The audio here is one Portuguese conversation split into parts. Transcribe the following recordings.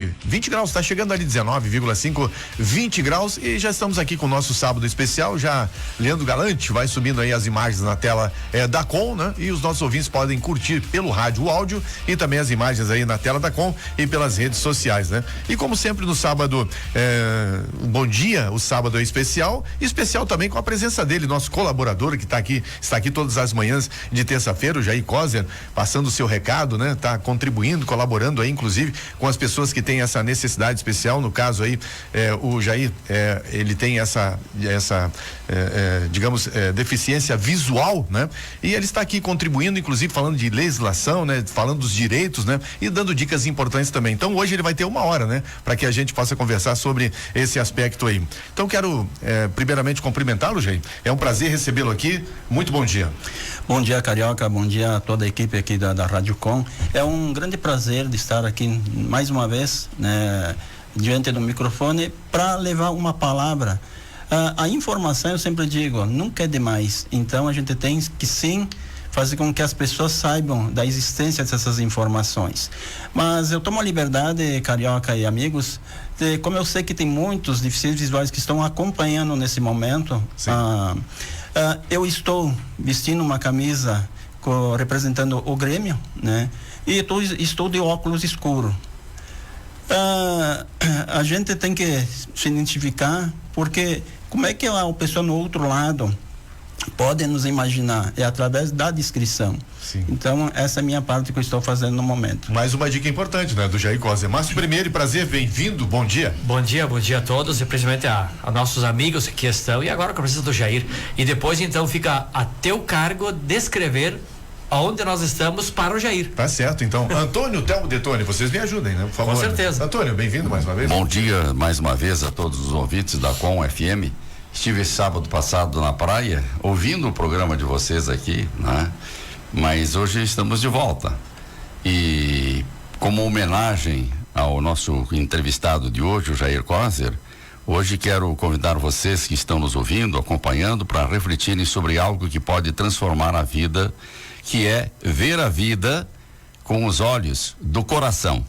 20 graus, está chegando ali 19,5, 20 graus e já estamos aqui com o nosso sábado especial. Já Leandro Galante vai subindo aí as imagens na tela da Com, né? E os nossos ouvintes podem curtir pelo rádio o áudio e também as imagens aí na tela da Com e pelas redes sociais, né? E como sempre no sábado, bom dia, o sábado é especial também com a presença dele, nosso colaborador que está aqui todas as manhãs de terça-feira, o Jair Kozer, passando o seu recado, né? Tá contribuindo, colaborando aí, inclusive, com as pessoas que tem essa necessidade especial. No caso aí, o Jair, ele tem essa digamos, deficiência visual, né? E ele está aqui contribuindo, inclusive falando de legislação, né? Falando dos direitos, né? E dando dicas importantes também. Então hoje ele vai ter 1 hora, né? Para que a gente possa conversar sobre esse aspecto aí. Então quero primeiramente cumprimentá-lo, Jair. É um prazer recebê-lo aqui. Muito bom dia. Bom dia, Carioca. Bom dia a toda a equipe aqui da Rádio Com. É um grande prazer de estar aqui mais uma vez, né, diante do microfone para levar uma palavra. A informação, eu sempre digo, nunca é demais. Então a gente tem que sim fazer com que as pessoas saibam da existência dessas informações. Mas eu tomo a liberdade, Carioca e amigos, como eu sei que tem muitos deficientes visuais que estão acompanhando nesse momento. Eu estou vestindo uma camisa representando o Grêmio, né? E estou de óculos escuro. A gente tem que se identificar, porque como é que a pessoa no outro lado pode nos imaginar? É através da descrição. Sim. Então, essa é a minha parte que eu estou fazendo no momento. Mais uma dica importante, né? Do Jair Kozer. Márcio, primeiro, prazer, bem-vindo, bom dia. Bom dia a todos, e principalmente a nossos amigos que estão, e agora com a presença do Jair. E depois, então, fica a teu cargo descrever aonde nós estamos para o Jair. Tá certo, então. Antônio Telmo Detone, vocês me ajudem, né? Por favor. Com certeza. Antônio, bem-vindo mais uma vez. Bom dia mais uma vez a todos os ouvintes da Com FM. Estive sábado passado na praia, ouvindo o programa de vocês aqui, né? Mas hoje estamos de volta. E como homenagem ao nosso entrevistado de hoje, o Jair Kozer, hoje quero convidar vocês que estão nos ouvindo, acompanhando, para refletirem sobre algo que pode transformar a vida, que é ver a vida com os olhos do coração.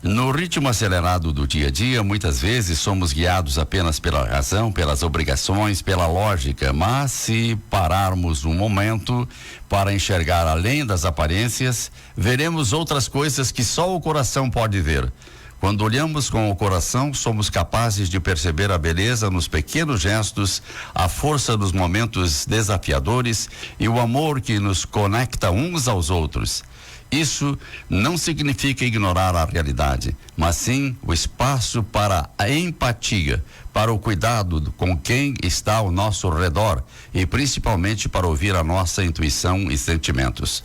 No ritmo acelerado do dia a dia, muitas vezes somos guiados apenas pela razão, pelas obrigações, pela lógica, mas se pararmos um momento para enxergar além das aparências, veremos outras coisas que só o coração pode ver. Quando olhamos com o coração, somos capazes de perceber a beleza nos pequenos gestos, a força dos momentos desafiadores e o amor que nos conecta uns aos outros. Isso não significa ignorar a realidade, mas sim o espaço para a empatia, para o cuidado com quem está ao nosso redor e principalmente para ouvir a nossa intuição e sentimentos.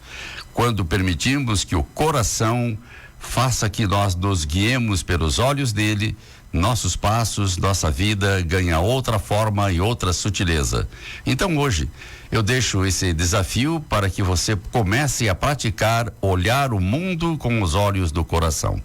Quando permitimos que o coração faça que nós nos guiemos pelos olhos dele, nossos passos, nossa vida ganha outra forma e outra sutileza. Então hoje eu deixo esse desafio para que você comece a praticar olhar o mundo com os olhos do coração.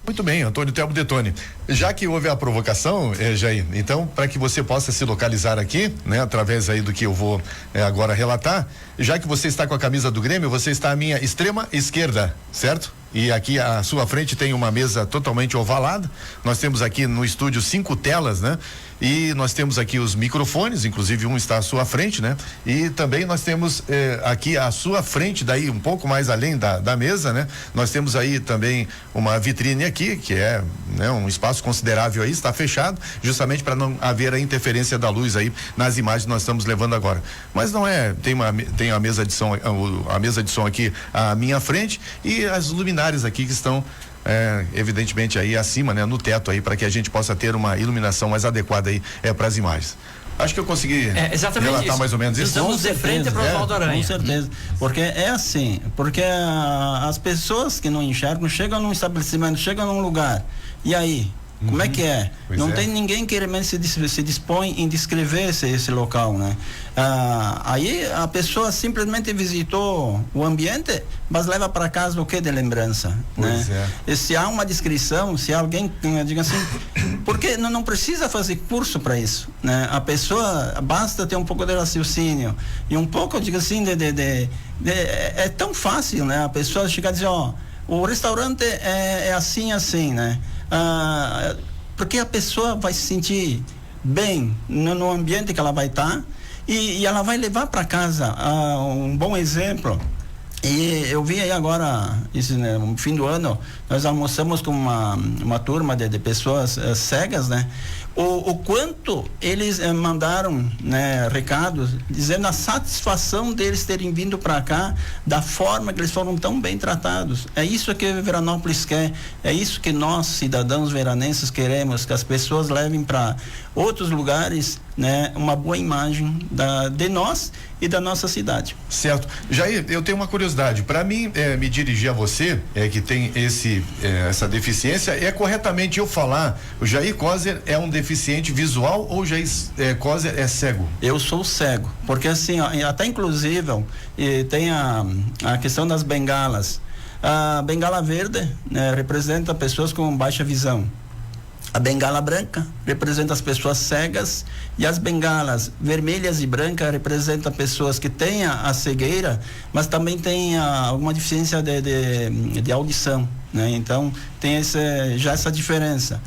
Muito bem, Antônio Telmo Detone. Já que houve a provocação, Jair, então, para que você possa se localizar aqui, né, através aí do que eu vou agora relatar, já que você está com a camisa do Grêmio, você está à minha extrema esquerda, certo? E aqui à sua frente tem uma mesa totalmente ovalada. Nós temos aqui no estúdio 5 telas, né? E nós temos aqui os microfones, inclusive um está à sua frente, né? E também nós temos aqui à sua frente, daí um pouco mais além da mesa, né? Nós temos aí também uma vitrine aqui, que é, né, um espaço considerável aí, está fechado, justamente para não haver a interferência da luz aí nas imagens que nós estamos levando agora. Mas não é, tem a mesa de som, a mesa de som aqui à minha frente e as luminárias aqui que estão evidentemente aí acima, né, no teto aí, para que a gente possa ter uma iluminação mais adequada aí para as imagens. Acho que eu consegui relatar isso. Mais ou menos isso. Estamos de frente para o Oswaldo Aranha. Com certeza, porque é assim, porque as pessoas que não enxergam chegam num estabelecimento, chegam num lugar, e aí? Como é que é? Pois não tem ninguém que realmente se dispõe em descrever esse local, né? Aí a pessoa simplesmente visitou o ambiente, mas leva para casa o que de lembrança, pois né? E se há uma descrição, se alguém diga assim, porque não precisa fazer curso para isso, né? A pessoa basta ter um pouco de raciocínio e um pouco, diga assim, é tão fácil, né? A pessoa chegar e dizer, o restaurante é assim, né? Porque a pessoa vai se sentir bem no ambiente que ela vai estar e ela vai levar para casa um bom exemplo. E eu vi aí agora, no fim do ano, nós almoçamos com uma turma de pessoas cegas, né? O quanto eles mandaram, né, recados dizendo a satisfação deles terem vindo para cá, da forma que eles foram tão bem tratados. É isso que Veranópolis quer, é isso que nós, cidadãos veranenses, queremos, que as pessoas levem para outros lugares, né, uma boa imagem de nós e da nossa cidade. Certo. Jair, eu tenho uma curiosidade. Para mim, me dirigir a você, que tem essa deficiência, é corretamente eu falar, o Jair Coser é um deficiente visual ou Jair Coser é cego? Eu sou cego, porque assim, até inclusive tem a questão das bengalas. A bengala verde, né, representa pessoas com baixa visão. A bengala branca representa as pessoas cegas e as bengalas vermelhas e brancas representam pessoas que têm a cegueira, mas também têm alguma deficiência de audição, né? Então tem já essa diferença.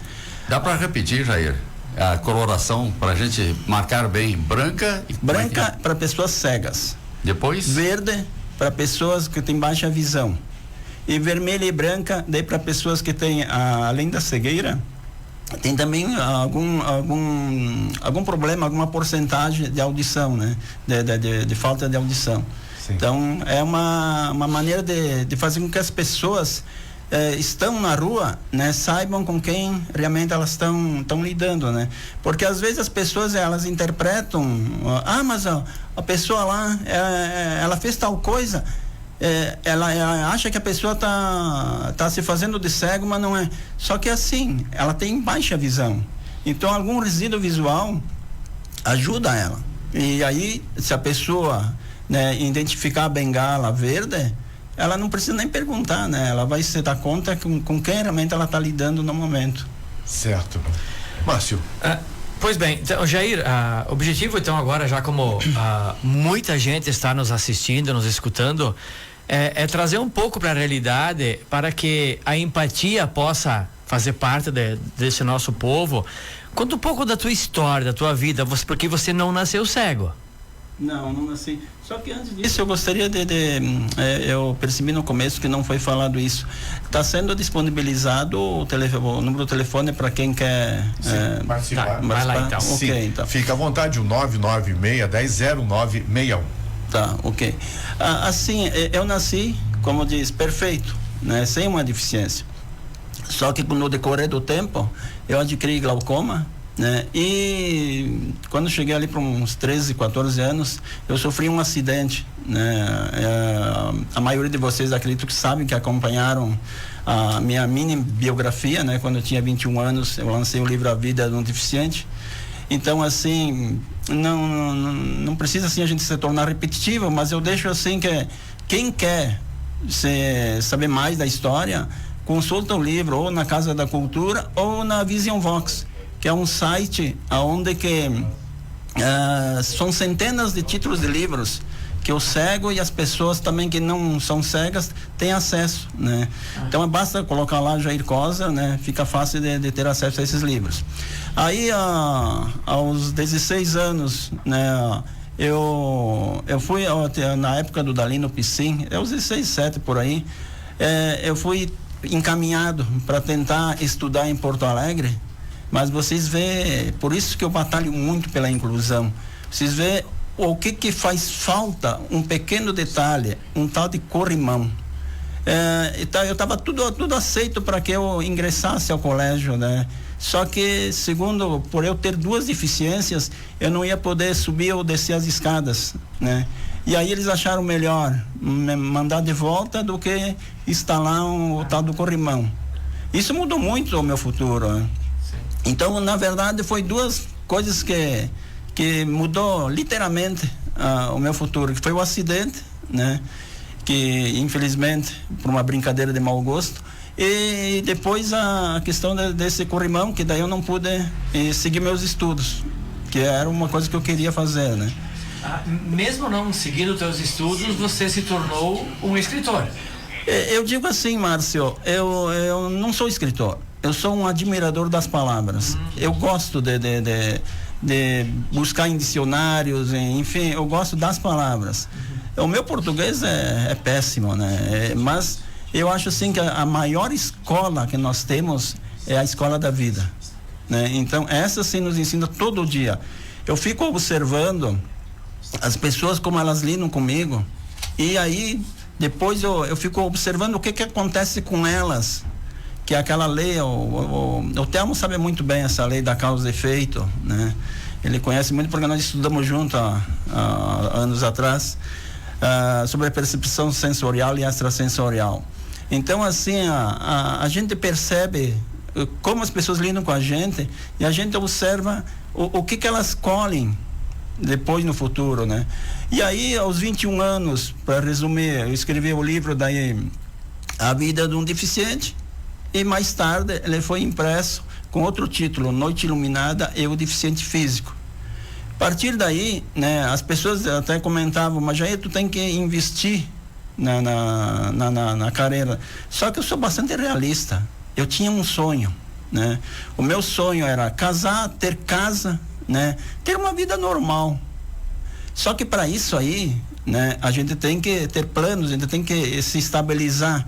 Dá para repetir, Jair, a coloração para a gente marcar bem? Branca para pessoas cegas. Depois? Verde para pessoas que têm baixa visão. E vermelha e branca daí para pessoas que têm, além da cegueira, tem também algum problema, alguma porcentagem de audição, né? De falta de audição. Sim. Então é uma maneira de fazer com que as pessoas estão na rua, né, saibam com quem realmente elas estão lidando, né? Porque às vezes as pessoas elas interpretam, mas a pessoa lá ela fez tal coisa. Ela acha que a pessoa tá se fazendo de cego, mas não é. Só que assim, ela tem baixa visão. Então, algum resíduo visual ajuda ela. E aí, se a pessoa, né, identificar a bengala verde, ela não precisa nem perguntar, né? Ela vai se dar conta com quem realmente ela está lidando no momento. Certo. Márcio. Pois bem, então, Jair, o objetivo então agora, já como muita gente está nos assistindo, nos escutando, é trazer um pouco para a realidade, para que a empatia possa fazer parte desse nosso povo. Conta um pouco da tua história, da tua vida, porque você não nasceu cego. Não nasci. Só que antes disso eu gostaria eu percebi no começo que não foi falado isso. Está sendo disponibilizado o número do telefone para quem quer participar. Vai lá então. Sim, ok, então. Fica à vontade, o 996100961. Tá, ok. Assim, eu nasci, como diz, perfeito, né? Sem uma deficiência. Só que no decorrer do tempo eu adquiri glaucoma, né? E quando cheguei ali para uns 13, 14 anos, eu sofri um acidente, né? A maioria de vocês acredito que sabem, que acompanharam a minha mini biografia, né? Quando eu tinha 21 anos, eu lancei o livro A Vida de um Deficiente. Então, assim, não precisa assim a gente se tornar repetitivo, mas eu deixo assim que quem quer saber mais da história, consulta o livro ou na Casa da Cultura ou na Vision Vox, que é um site onde são centenas de títulos de livros que o cego e as pessoas também que não são cegas têm acesso, né? Então basta colocar lá Jair Coser, né? Fica fácil de ter acesso a esses livros. Aí aos 16 anos, né? Eu fui na época do Dalino Piscin, aos 16, 17 por aí, eu fui encaminhado para tentar estudar em Porto Alegre. Mas vocês vê, por isso que eu batalho muito pela inclusão. Vocês vê o que faz falta, um pequeno detalhe, um tal de corrimão. Eu estava tudo aceito para que eu ingressasse ao colégio, né? Só que, por eu ter duas deficiências, eu não ia poder subir ou descer as escadas, né? E aí eles acharam melhor me mandar de volta do que instalar o tal do corrimão. Isso mudou muito o meu futuro, né? Então, na verdade, foi duas coisas que mudou literalmente o meu futuro, que foi o acidente, né? Que infelizmente, por uma brincadeira de mau gosto, e depois a questão desse corrimão, que daí eu não pude seguir meus estudos, que era uma coisa que eu queria fazer, né? Mesmo não seguindo teus estudos, você se tornou um escritor. Eu digo assim, Márcio, eu não sou escritor, eu sou um admirador das palavras. Eu gosto de buscar em dicionários, enfim, eu gosto das palavras. O meu português é péssimo, né? Mas eu acho assim que a maior escola que nós temos é a escola da vida, né? Então, essa sim nos ensina todo dia. Eu fico observando as pessoas como elas lidam comigo, e aí depois eu fico observando o que acontece com elas, que é aquela lei, o Telmo sabe muito bem essa lei da causa e efeito, né? Ele conhece muito porque nós estudamos junto há anos atrás, sobre a percepção sensorial e extrasensorial. Então, assim, a gente percebe como as pessoas lidam com a gente, e a gente observa o que elas colhem depois no futuro, né? E aí, aos 21 anos, para resumir, eu escrevi o livro daí, A Vida de um Deficiente, e mais tarde ele foi impresso com outro título, Noite Iluminada e o Deficiente Físico. A partir daí, né, as pessoas até comentavam, mas Jair, tu tem que investir na carreira. Só que eu sou bastante realista. Eu tinha um sonho, né? O meu sonho era casar, ter casa, né? Ter uma vida normal. Só que para isso aí, né, a gente tem que ter planos, a gente tem que se estabilizar.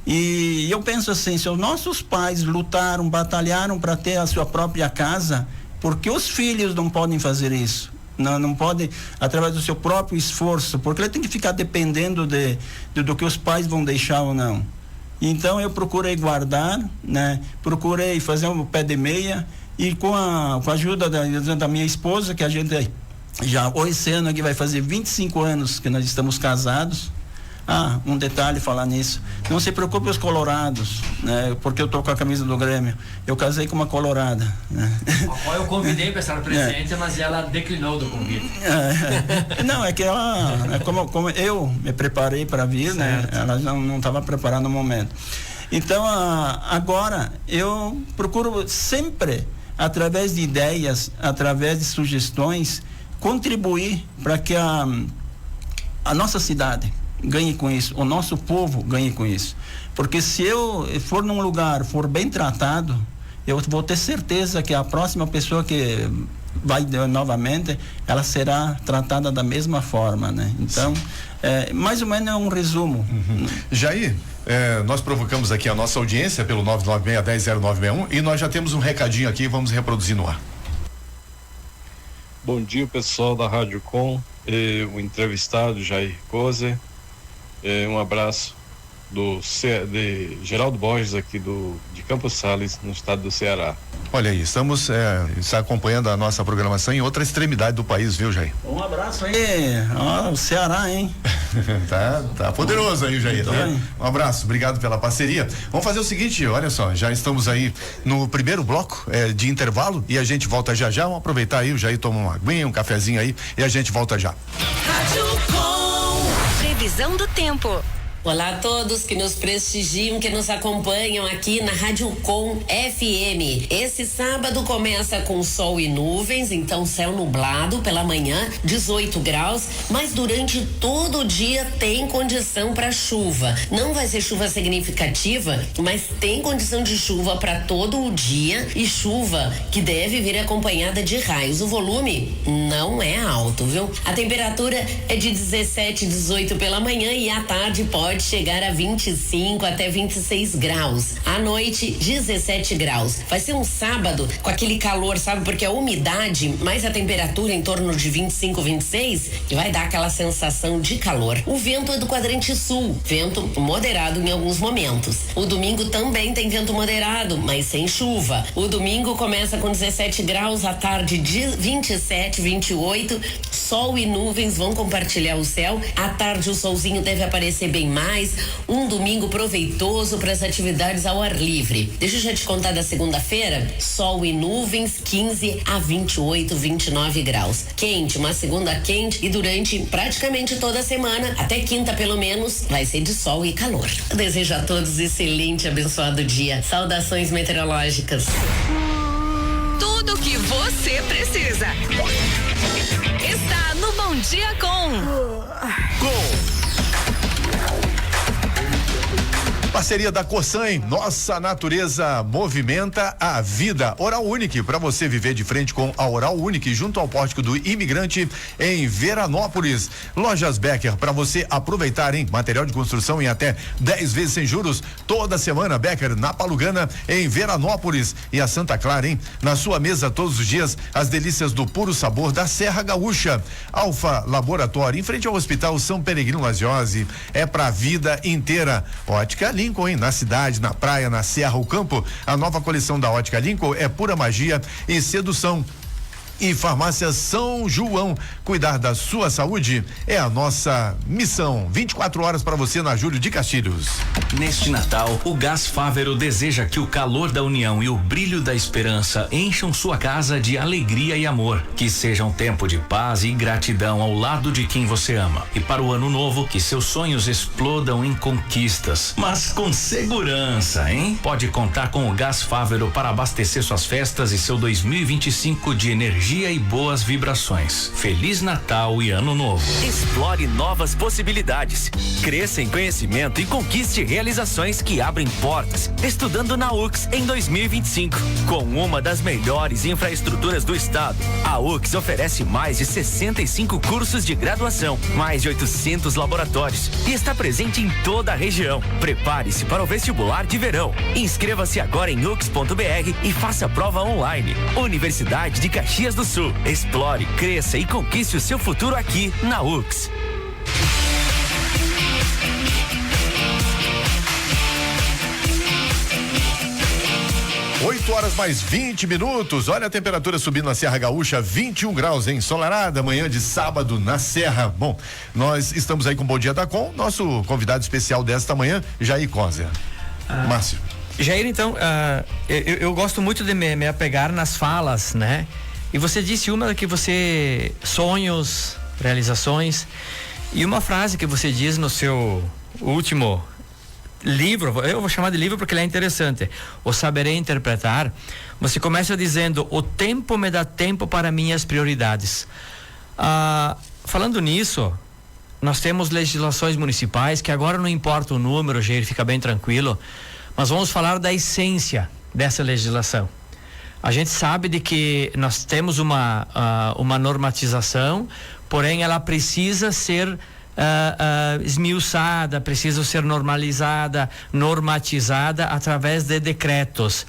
E eu penso assim, se os nossos pais lutaram, batalharam para ter a sua própria casa, por que os filhos não podem fazer isso? Não podem, através do seu próprio esforço, porque ele tem que ficar dependendo do que os pais vão deixar ou não. Então eu procurei guardar, né? Procurei fazer um pé de meia, e com a ajuda da minha esposa, que a gente já esse ano aqui vai fazer 25 anos que nós estamos casados. Um detalhe falar nisso, não se preocupe os colorados, né? Porque eu tô com a camisa do Grêmio, eu casei com uma colorada, né? Eu convidei para estar presente, mas ela declinou do convite. Não, é que ela, como eu me preparei para vir, né? Ela não estava preparada no momento. Então, agora eu procuro sempre, através de ideias, através de sugestões, contribuir para que a nossa cidade ganhe com isso, o nosso povo ganhe com isso. Porque se eu for num lugar, for bem tratado, eu vou ter certeza que a próxima pessoa que vai novamente, ela será tratada da mesma forma, né? Então, mais ou menos é um resumo. Jair, nós provocamos aqui a nossa audiência pelo 996100961 e nós já temos um recadinho aqui, vamos reproduzir no ar. Bom dia, pessoal da Rádio Com, o entrevistado Jair Kozer. Um abraço de Geraldo Borges aqui de Campos Sales, no estado do Ceará. Olha aí, estamos acompanhando a nossa programação em outra extremidade do país, viu, Jair? Um abraço aí, o Ceará, hein? tá poderoso aí, Jair. Um abraço, obrigado pela parceria. Vamos fazer o seguinte, olha só, já estamos aí no primeiro bloco de intervalo e a gente volta já. Vamos aproveitar aí, o Jair toma uma aguinha, um cafezinho aí e a gente volta já. Rádio Com. Previsão do tempo. Olá a todos que nos prestigiam, que nos acompanham aqui na Rádio Com FM. Esse sábado começa com sol e nuvens, então céu nublado pela manhã, 18 graus, mas durante todo o dia tem condição para chuva. Não vai ser chuva significativa, mas tem condição de chuva para todo o dia e chuva que deve vir acompanhada de raios. O volume não é alto, viu? A temperatura é de 17, 18 pela manhã e à tarde pode chegar a 25 até 26 graus. À noite, 17 graus. Vai ser um sábado com aquele calor, sabe? Porque a umidade, mais a temperatura em torno de 25, 26, vai dar aquela sensação de calor. O vento é do quadrante sul, vento moderado em alguns momentos. O domingo também tem vento moderado, mas sem chuva. O domingo começa com 17 graus, à tarde de 27, 28, sol e nuvens vão compartilhar o céu. À tarde o solzinho deve aparecer bem mais. Um domingo proveitoso para as atividades ao ar livre. Deixa eu já te contar da segunda-feira. Sol e nuvens, 15 a 28, 29 graus. Quente, uma segunda quente e durante praticamente toda a semana, até quinta pelo menos, vai ser de sol e calor. Eu desejo a todos excelente, abençoado dia. Saudações meteorológicas. Tudo que você precisa está no Bom Dia Com. Parceria da Corsan, nossa natureza movimenta a vida. Oral Unique, para você viver de frente com a Oral Unique, junto ao Pórtico do Imigrante, em Veranópolis. Lojas Becker, para você aproveitar, hein? Material de construção em até 10 vezes sem juros. Toda semana, Becker, na Palugana, em Veranópolis. E a Santa Clara, hein? Na sua mesa, todos os dias, as delícias do puro sabor da Serra Gaúcha. Alfa Laboratório, em frente ao Hospital São Peregrino Laziose. É pra vida inteira. Ótica Lincoln, hein? Na cidade, na praia, na serra, o campo. A nova coleção da Ótica Lincoln é pura magia e sedução. E Farmácia São João, cuidar da sua saúde é a nossa missão. 24 horas para você na Júlio de Castilhos. Neste Natal, o Gás Fávero deseja que o calor da união e o brilho da esperança encham sua casa de alegria e amor. Que seja um tempo de paz e gratidão ao lado de quem você ama. E para o ano novo, que seus sonhos explodam em conquistas, mas com segurança, hein? Pode contar com o Gás Fávero para abastecer suas festas e seu 2025 de energia e boas vibrações. Feliz Natal e Ano Novo. Explore novas possibilidades. Cresça em conhecimento e conquiste realizações que abrem portas. Estudando na UX em 2025. Com uma das melhores infraestruturas do estado, a UX oferece mais de 65 cursos de graduação, mais de 800 laboratórios e está presente em toda a região. Prepare-se para o vestibular de verão. Inscreva-se agora em ux.br e faça a prova online. Universidade de Caxias do Sul. Explore, cresça e conquiste o seu futuro aqui na UX. 8 horas mais 20 minutos. Olha a temperatura subindo na Serra Gaúcha, 21 graus, ensolarada, manhã de sábado na Serra. Bom, nós estamos aí com o Bom Dia da Com, nosso convidado especial desta manhã, Jair Kozer. Márcio. Jair, então, eu gosto muito de me apegar nas falas, né? E você disse uma que você, sonhos, realizações, e uma frase que você diz no seu último livro, eu vou chamar de livro porque ele é interessante, O Saberei Interpretar. Você começa dizendo: o tempo me dá tempo para minhas prioridades. Falando nisso, nós temos legislações municipais que agora não importa o número, Jair, fica bem tranquilo, mas vamos falar da essência dessa legislação. A gente sabe de que nós temos uma normatização, porém ela precisa ser esmiuçada, precisa ser normalizada, normatizada através de decretos.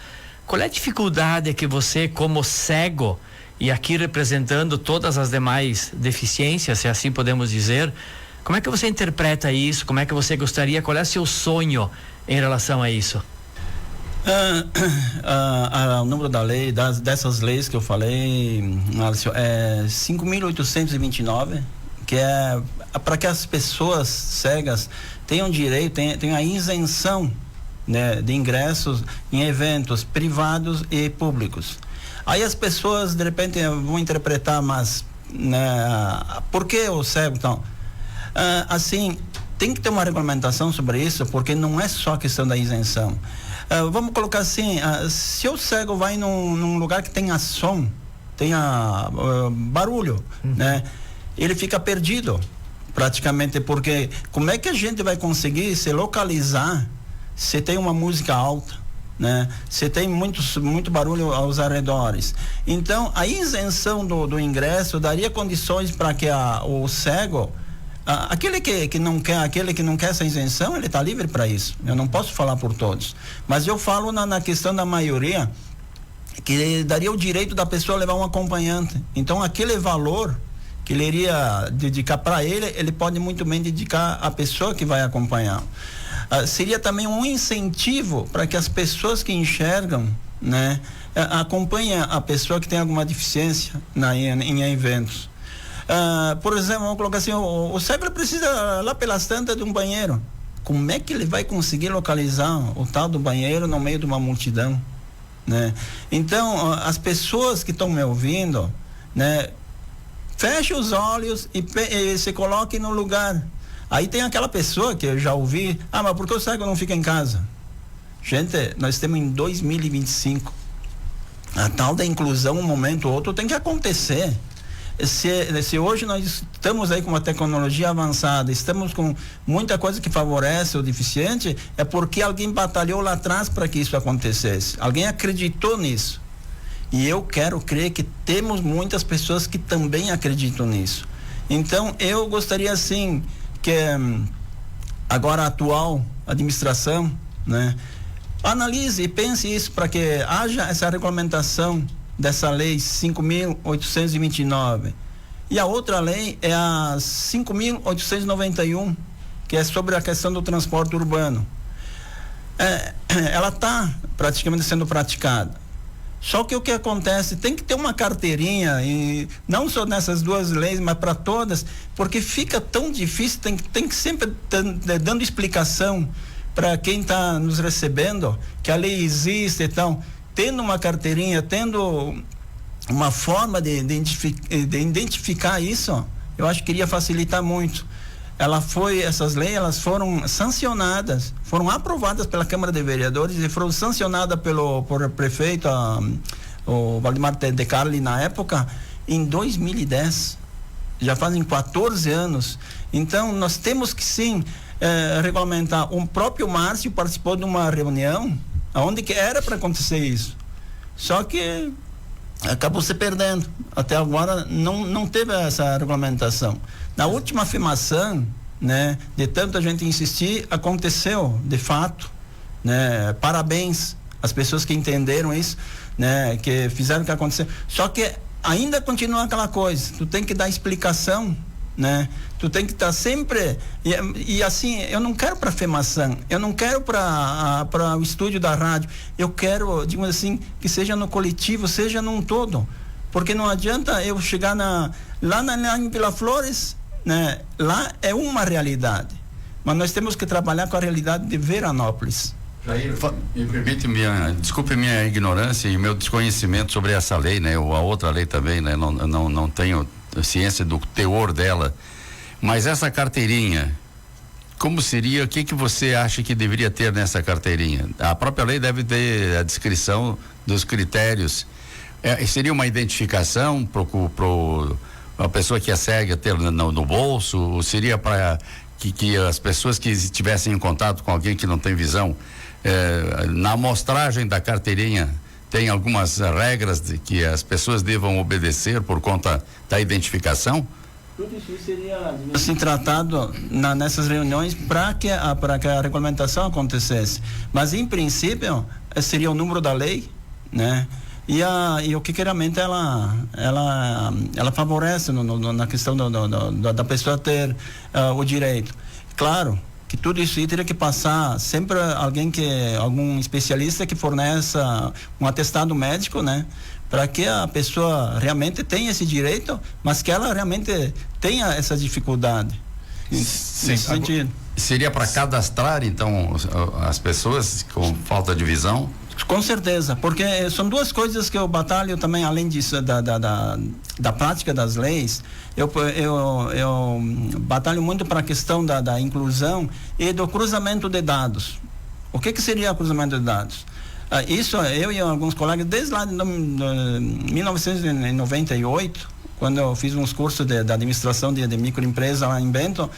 Qual é a dificuldade que você, como cego, e aqui representando todas as demais deficiências, se assim podemos dizer, como é que você interpreta isso? Como é que você gostaria? Qual é o seu sonho em relação a isso? O número da lei, dessas leis que eu falei, é 5.829, que é para que as pessoas cegas tenham direito, tenham a isenção, né, de ingressos em eventos privados e públicos. Aí as pessoas de repente vão interpretar, mas, né, por que o cego então? Assim, tem que ter uma regulamentação sobre isso, porque não é só questão da isenção. Vamos colocar assim, se o cego vai num lugar que tenha som, tenha barulho, né? Ele fica perdido, praticamente, porque como é que a gente vai conseguir se localizar se tem uma música alta, né? Se tem muito barulho aos arredores? Então, a isenção do ingresso daria condições para que o cego, aquele que não quer essa isenção, ele está livre para isso. Eu não posso falar por todos, mas eu falo na questão da maioria, que daria o direito da pessoa levar um acompanhante. Então, aquele valor que ele iria dedicar para ele pode muito bem dedicar à pessoa que vai acompanhar. Seria também um incentivo para que as pessoas que enxergam, né, acompanhem a pessoa que tem alguma deficiência em eventos. Por exemplo, vamos colocar assim, o cego precisa lá pelas tantas de um banheiro. Como é que ele vai conseguir localizar o tal do banheiro no meio de uma multidão, né? Então, as pessoas que estão me ouvindo, né, feche os olhos e se coloque no lugar. Aí tem aquela pessoa que eu já ouvi: mas por que o cego não fica em casa? Gente, nós estamos em 2025. A tal da inclusão, um momento ou outro, tem que acontecer. se hoje nós estamos aí com uma tecnologia avançada, estamos com muita coisa que favorece o deficiente, é porque alguém batalhou lá atrás para que isso acontecesse. Alguém acreditou nisso. E eu quero crer que temos muitas pessoas que também acreditam nisso. Então, eu gostaria, assim, que agora a atual administração, né, analise e pense isso para que haja essa regulamentação dessa lei 5.829. E a outra lei é a 5.891, que é sobre a questão do transporte urbano. Ela está praticamente sendo praticada. Só que o que acontece, tem que ter uma carteirinha, e não só nessas duas leis, mas para todas, porque fica tão difícil, tem que sempre dando explicação para quem está nos recebendo, que a lei existe e tal, tendo uma carteirinha, tendo uma forma de identificar isso, eu acho que iria facilitar muito. Essas leis, elas foram sancionadas, foram aprovadas pela Câmara de Vereadores e foram sancionadas por prefeito, o Valdemar de Carli, na época, em 2010. Já fazem 14 anos. Então, nós temos que sim regulamentar. O próprio Márcio participou de uma reunião onde que era para acontecer isso. Só que acabou se perdendo. Até agora não teve essa regulamentação. Na última afirmação, né, de tanta gente insistir, aconteceu, de fato, né? Parabéns às pessoas que entenderam isso, né, que fizeram o que aconteceu. Só que ainda continua aquela coisa, tu tem que dar explicação, né? Tu tem que estar sempre e assim, eu não quero para afirmação, eu não quero para o estúdio da rádio, eu quero, digamos assim, que seja no coletivo, seja num todo, porque não adianta eu chegar lá em Vila Flores, né? Lá é uma realidade, mas nós temos que trabalhar com a realidade de Veranópolis. Jair, me permite desculpe minha ignorância e meu desconhecimento sobre essa lei, né? Ou a outra lei também, né? Não tenho ciência do teor dela, mas essa carteirinha, como seria, o que você acha que deveria ter nessa carteirinha? A própria lei deve ter a descrição dos critérios, seria uma identificação pro a pessoa que é cega ter no bolso, ou seria para que as pessoas que estivessem em contato com alguém que não tem visão, na amostragem da carteirinha tem algumas regras que as pessoas devam obedecer por conta da identificação? Tudo isso seria assim tratado nessas reuniões para que a regulamentação acontecesse, mas em princípio seria o número da lei, né? E o que realmente ela favorece na questão da pessoa ter o direito. Claro que tudo isso teria que passar sempre algum especialista que forneça um atestado médico, né? Para que a pessoa realmente tenha esse direito, mas que ela realmente tenha essa dificuldade. Sim, nesse sentido. Seria para cadastrar, então, as pessoas com falta de visão? Com certeza, porque são duas coisas que eu batalho também, além disso, da prática das leis. Eu batalho muito para a questão da inclusão e do cruzamento de dados. O que seria o cruzamento de dados? Isso eu e alguns colegas, desde lá de 1998, quando eu fiz uns cursos de administração de microempresa lá em Bento,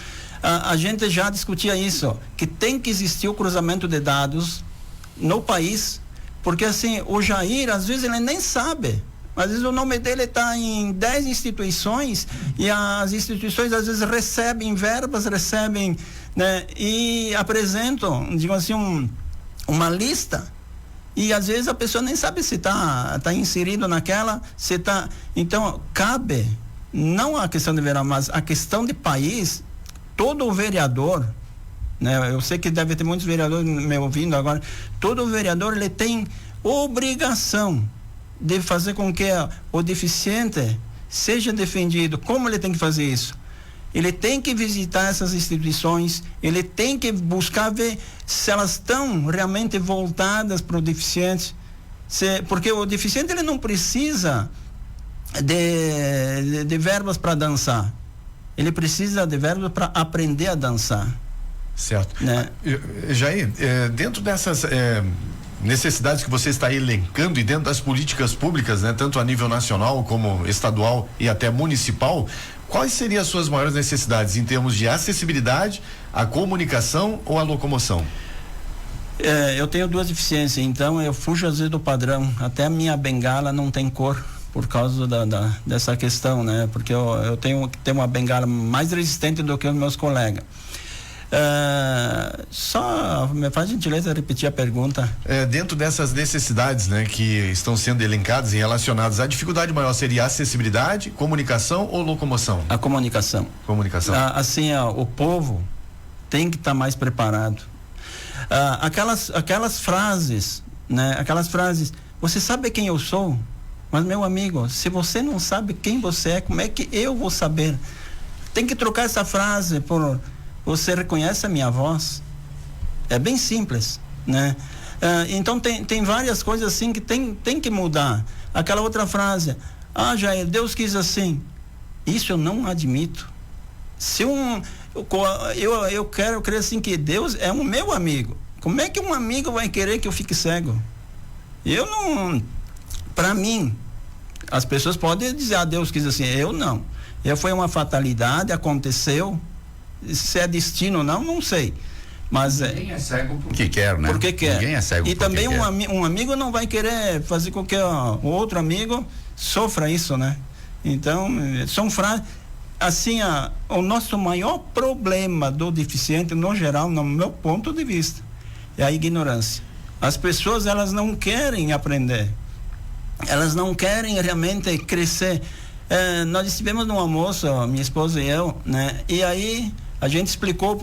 a gente já discutia isso, que tem que existir o cruzamento de dados no país, porque assim, o Jair, às vezes ele nem sabe, às vezes o nome dele está em 10 instituições e as instituições às vezes recebem verbas, né, e apresentam, digamos assim, uma lista, e às vezes a pessoa nem sabe se tá inserido naquela, se tá, então cabe, não a questão de verão, mas a questão de país, todo o vereador, né? Eu sei que deve ter muitos vereadores me ouvindo agora, todo vereador ele tem obrigação de fazer com que o deficiente seja defendido. Como ele tem que fazer isso? Ele tem que visitar essas instituições, ele tem que buscar ver se elas estão realmente voltadas para o deficiente, porque o deficiente ele não precisa de verbas para dançar, ele precisa de verbas para aprender a dançar. Certo. Né? Jair, dentro dessas necessidades que você está elencando e dentro das políticas públicas, né, tanto a nível nacional como estadual e até municipal, quais seriam as suas maiores necessidades em termos de acessibilidade, a comunicação ou a locomoção? Eu tenho 2 deficiências, então eu fujo às vezes do padrão. Até a minha bengala não tem cor por causa dessa questão, né? Porque eu tenho que ter uma bengala mais resistente do que os meus colegas. Só me faz gentileza repetir a pergunta. Dentro dessas necessidades, né, que estão sendo elencadas e relacionadas, a dificuldade maior seria a acessibilidade, comunicação ou locomoção? A comunicação. Assim, o povo tem que estar mais preparado. Aquelas frases, né? Aquelas frases, você sabe quem eu sou? Mas, meu amigo, se você não sabe quem você é, como é que eu vou saber? Tem que trocar essa frase por você reconhece a minha voz? É bem simples, né? Então tem várias coisas assim que tem que mudar. Aquela outra frase, Jair, Deus quis assim. Isso eu não admito. Eu quero crer assim que Deus é um meu amigo. Como é que um amigo vai querer que eu fique cego? Eu não, para mim, as pessoas podem dizer, Deus quis assim, eu não. Foi uma fatalidade, aconteceu. Se é destino ou não sei. Mas ninguém é cego porque quer, né? Porque quer. Ninguém é cego e também quer. Um amigo não vai querer fazer com que o outro amigo sofra isso, né? Então, são frases. Assim, o nosso maior problema do deficiente, no geral, no meu ponto de vista, é a ignorância. As pessoas, elas não querem aprender. Elas não querem realmente crescer. Nós estivemos num almoço, minha esposa e eu, né? E aí a gente explicou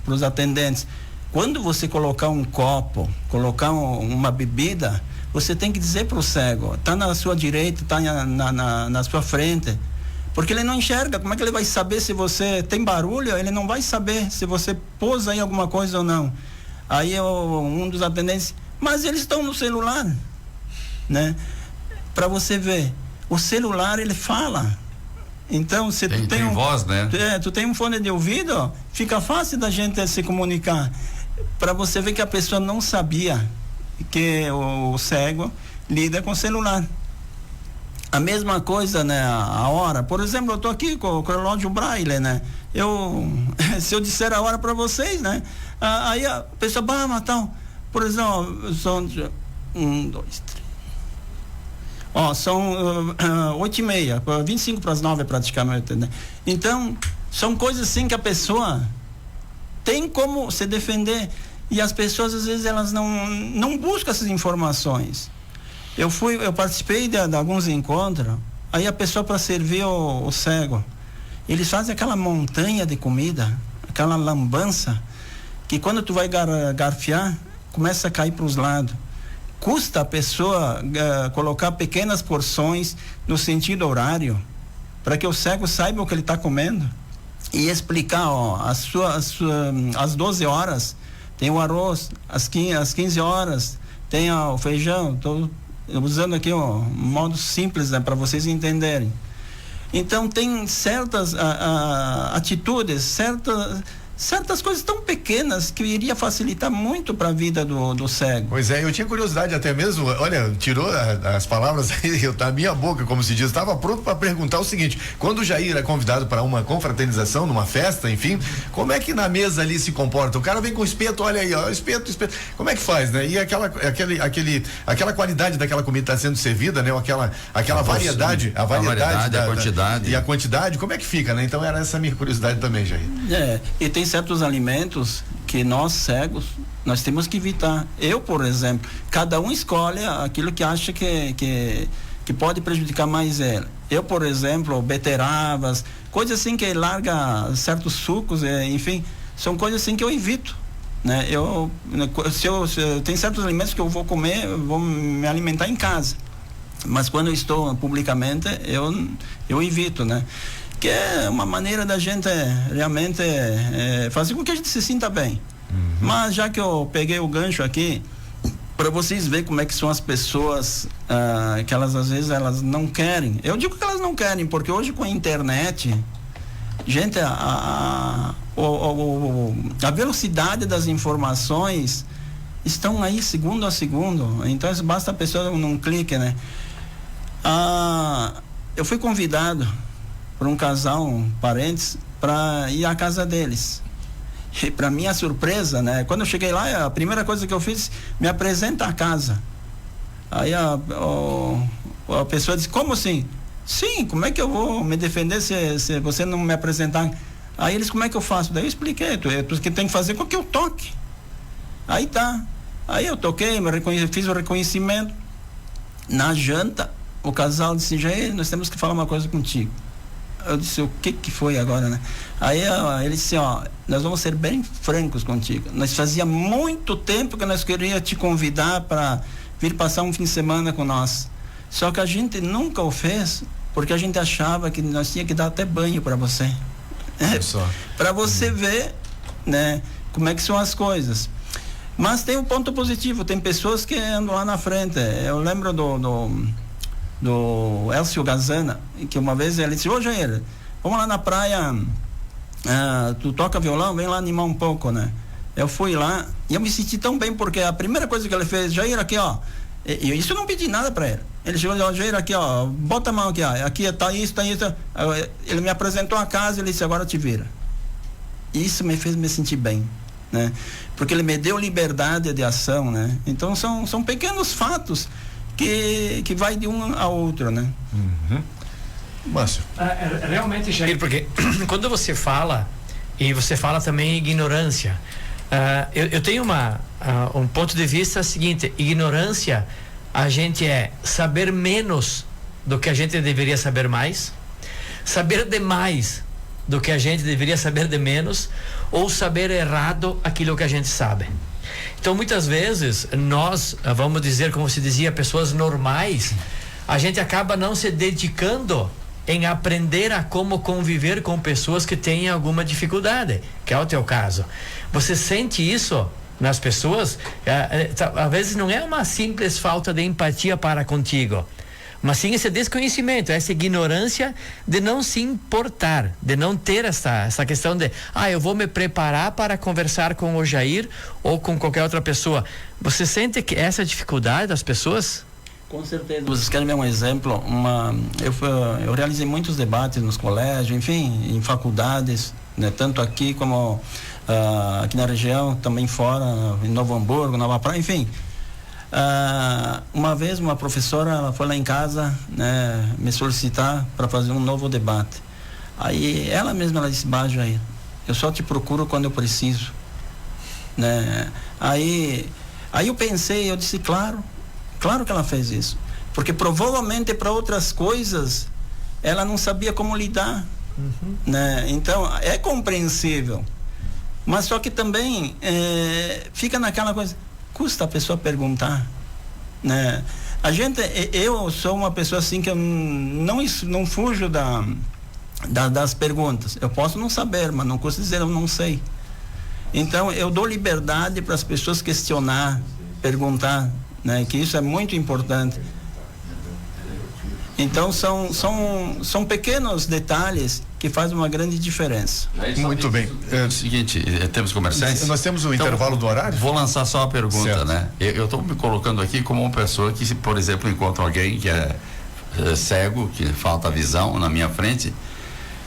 pros atendentes, quando você colocar um copo, colocar uma bebida, você tem que dizer pro cego, tá na sua direita, tá na sua frente, porque ele não enxerga. Como é que ele vai saber se você tem barulho? Ele não vai saber se você pôs aí alguma coisa ou não. Aí um dos atendentes, mas eles estão no celular, né? Para você ver, o celular ele fala. Então, se tu tem voz, né? Tu tem um fone de ouvido, fica fácil da gente se comunicar. Para você ver que a pessoa não sabia que o cego lida com o celular. A mesma coisa, né? A hora. Por exemplo, eu tô aqui com o relógio Braille, né? Se eu disser a hora para vocês, né? Aí a pessoa, Matão, por exemplo, são 1, 2, 3. São 8h30, 25 para as 9 praticamente, né? Então, são coisas assim que a pessoa tem como se defender, e as pessoas às vezes elas não buscam essas informações. Eu participei de alguns encontros, aí a pessoa, para servir o cego, eles fazem aquela montanha de comida, aquela lambança, que quando tu vai garfiar, começa a cair para os lados. Custa a pessoa colocar pequenas porções no sentido horário, para que o cego saiba o que ele está comendo, e explicar, às 12 horas tem o arroz, às 15 horas tem o feijão. Estou usando aqui um modo simples, né, para vocês entenderem. Então tem certas atitudes, certas coisas tão pequenas que iria facilitar muito para a vida do cego. Pois é, eu tinha curiosidade até mesmo, olha, tirou as palavras aí da minha boca, como se diz, estava pronto para perguntar o seguinte: quando o Jair é convidado para uma confraternização, numa festa, enfim, como é que na mesa ali se comporta? O cara vem com espeto, olha aí, ó, espeto, como é que faz, né? E aquela qualidade daquela comida está sendo servida, né? Aquela variedade, a quantidade e a quantidade, como é que fica, né? Então era essa a minha curiosidade também, Jair. E tem certos alimentos que nós cegos nós temos que evitar. Eu, por exemplo, cada um escolhe aquilo que acha que pode prejudicar mais ele. Eu, por exemplo, beterrabas, coisas assim que larga certos sucos, enfim, são coisas assim que eu evito, né? Tem certos alimentos que eu vou comer, vou me alimentar em casa, mas quando eu estou publicamente eu evito, né? Que é uma maneira da gente realmente fazer com que a gente se sinta bem. Mas já que eu peguei o gancho aqui, para vocês verem como é que são as pessoas, que elas às vezes elas não querem. Eu digo que elas não querem, porque hoje com a internet, gente, a velocidade das informações estão aí segundo a segundo. Então basta a pessoa num clique, né? Eu fui convidado por um casal, parentes, para ir à casa deles. E para minha surpresa, né? Quando eu cheguei lá, a primeira coisa que eu fiz, me apresenta a casa. Aí a pessoa disse, como assim? Sim, como é que eu vou me defender se você não me apresentar? Aí eles, como é que eu faço? Daí eu expliquei, tu que tem que fazer com que eu toque. Aí tá. Aí eu toquei, fiz o reconhecimento. Na janta, o casal disse, Jair, nós temos que falar uma coisa contigo. Eu disse, o que foi agora, né? Aí ele disse, nós vamos ser bem francos contigo. Nós fazia muito tempo que nós queríamos te convidar para vir passar um fim de semana com nós. Só que a gente nunca o fez, porque a gente achava que nós tinha que dar até banho para você. Para você ver, né, como é que são as coisas. Mas tem um ponto positivo, tem pessoas que andam lá na frente. Eu lembro do Elcio Gazana, que uma vez ele disse, ô Jair, vamos lá na praia, tu toca violão, vem lá animar um pouco, né? Eu fui lá e eu me senti tão bem, porque a primeira coisa que ele fez, Jair, aqui e isso eu não pedi nada para ele. Ele chegou, Jair, aqui bota a mão aqui, aqui tá isso. Ele me apresentou a casa e ele disse, agora te vira. Isso me fez me sentir bem, né? Porque ele me deu liberdade de ação, né? Então são pequenos fatos que vai de um a outro, né? Márcio. Realmente, Jair, porque quando você fala, e você fala também ignorância, eu tenho um ponto de vista seguinte: ignorância, a gente saber menos do que a gente deveria saber mais, saber demais do que a gente deveria saber de menos, ou saber errado aquilo que a gente sabe. Então, muitas vezes, nós, vamos dizer, como se dizia, pessoas normais, a gente acaba não se dedicando em aprender a como conviver com pessoas que têm alguma dificuldade, que é o teu caso. Você sente isso nas pessoas? Às vezes não é uma simples falta de empatia para contigo, mas sim esse desconhecimento, essa ignorância de não se importar, de não ter essa questão de, eu vou me preparar para conversar com o Jair ou com qualquer outra pessoa. Você sente que essa dificuldade das pessoas? Com certeza. Vocês querem ver um exemplo? Eu realizei muitos debates nos colégios, enfim, em faculdades, né? Tanto aqui como aqui na região, também fora, em Novo Hamburgo, Nova Praia, enfim. Uma vez uma professora, ela foi lá em casa, né, me solicitar para fazer um novo debate. Aí ela mesma disse, Jair, eu só te procuro quando eu preciso, né? Aí eu pensei, eu disse, claro que ela fez isso, porque provavelmente para outras coisas ela não sabia como lidar, né? Então é compreensível, mas só que também fica naquela coisa, custa a pessoa perguntar, né? Eu sou uma pessoa assim que eu não fujo das perguntas. Eu posso não saber, mas não custa dizer eu não sei. Então eu dou liberdade para as pessoas questionar, perguntar, né? Que isso é muito importante. Então são pequenos detalhes que fazem uma grande diferença. Muito bem. É o seguinte, temos comerciais? Nós temos um intervalo do horário? Vou lançar só a pergunta, certo, né? Eu estou me colocando aqui como uma pessoa que, se, por exemplo, encontra alguém que é cego, que falta visão na minha frente,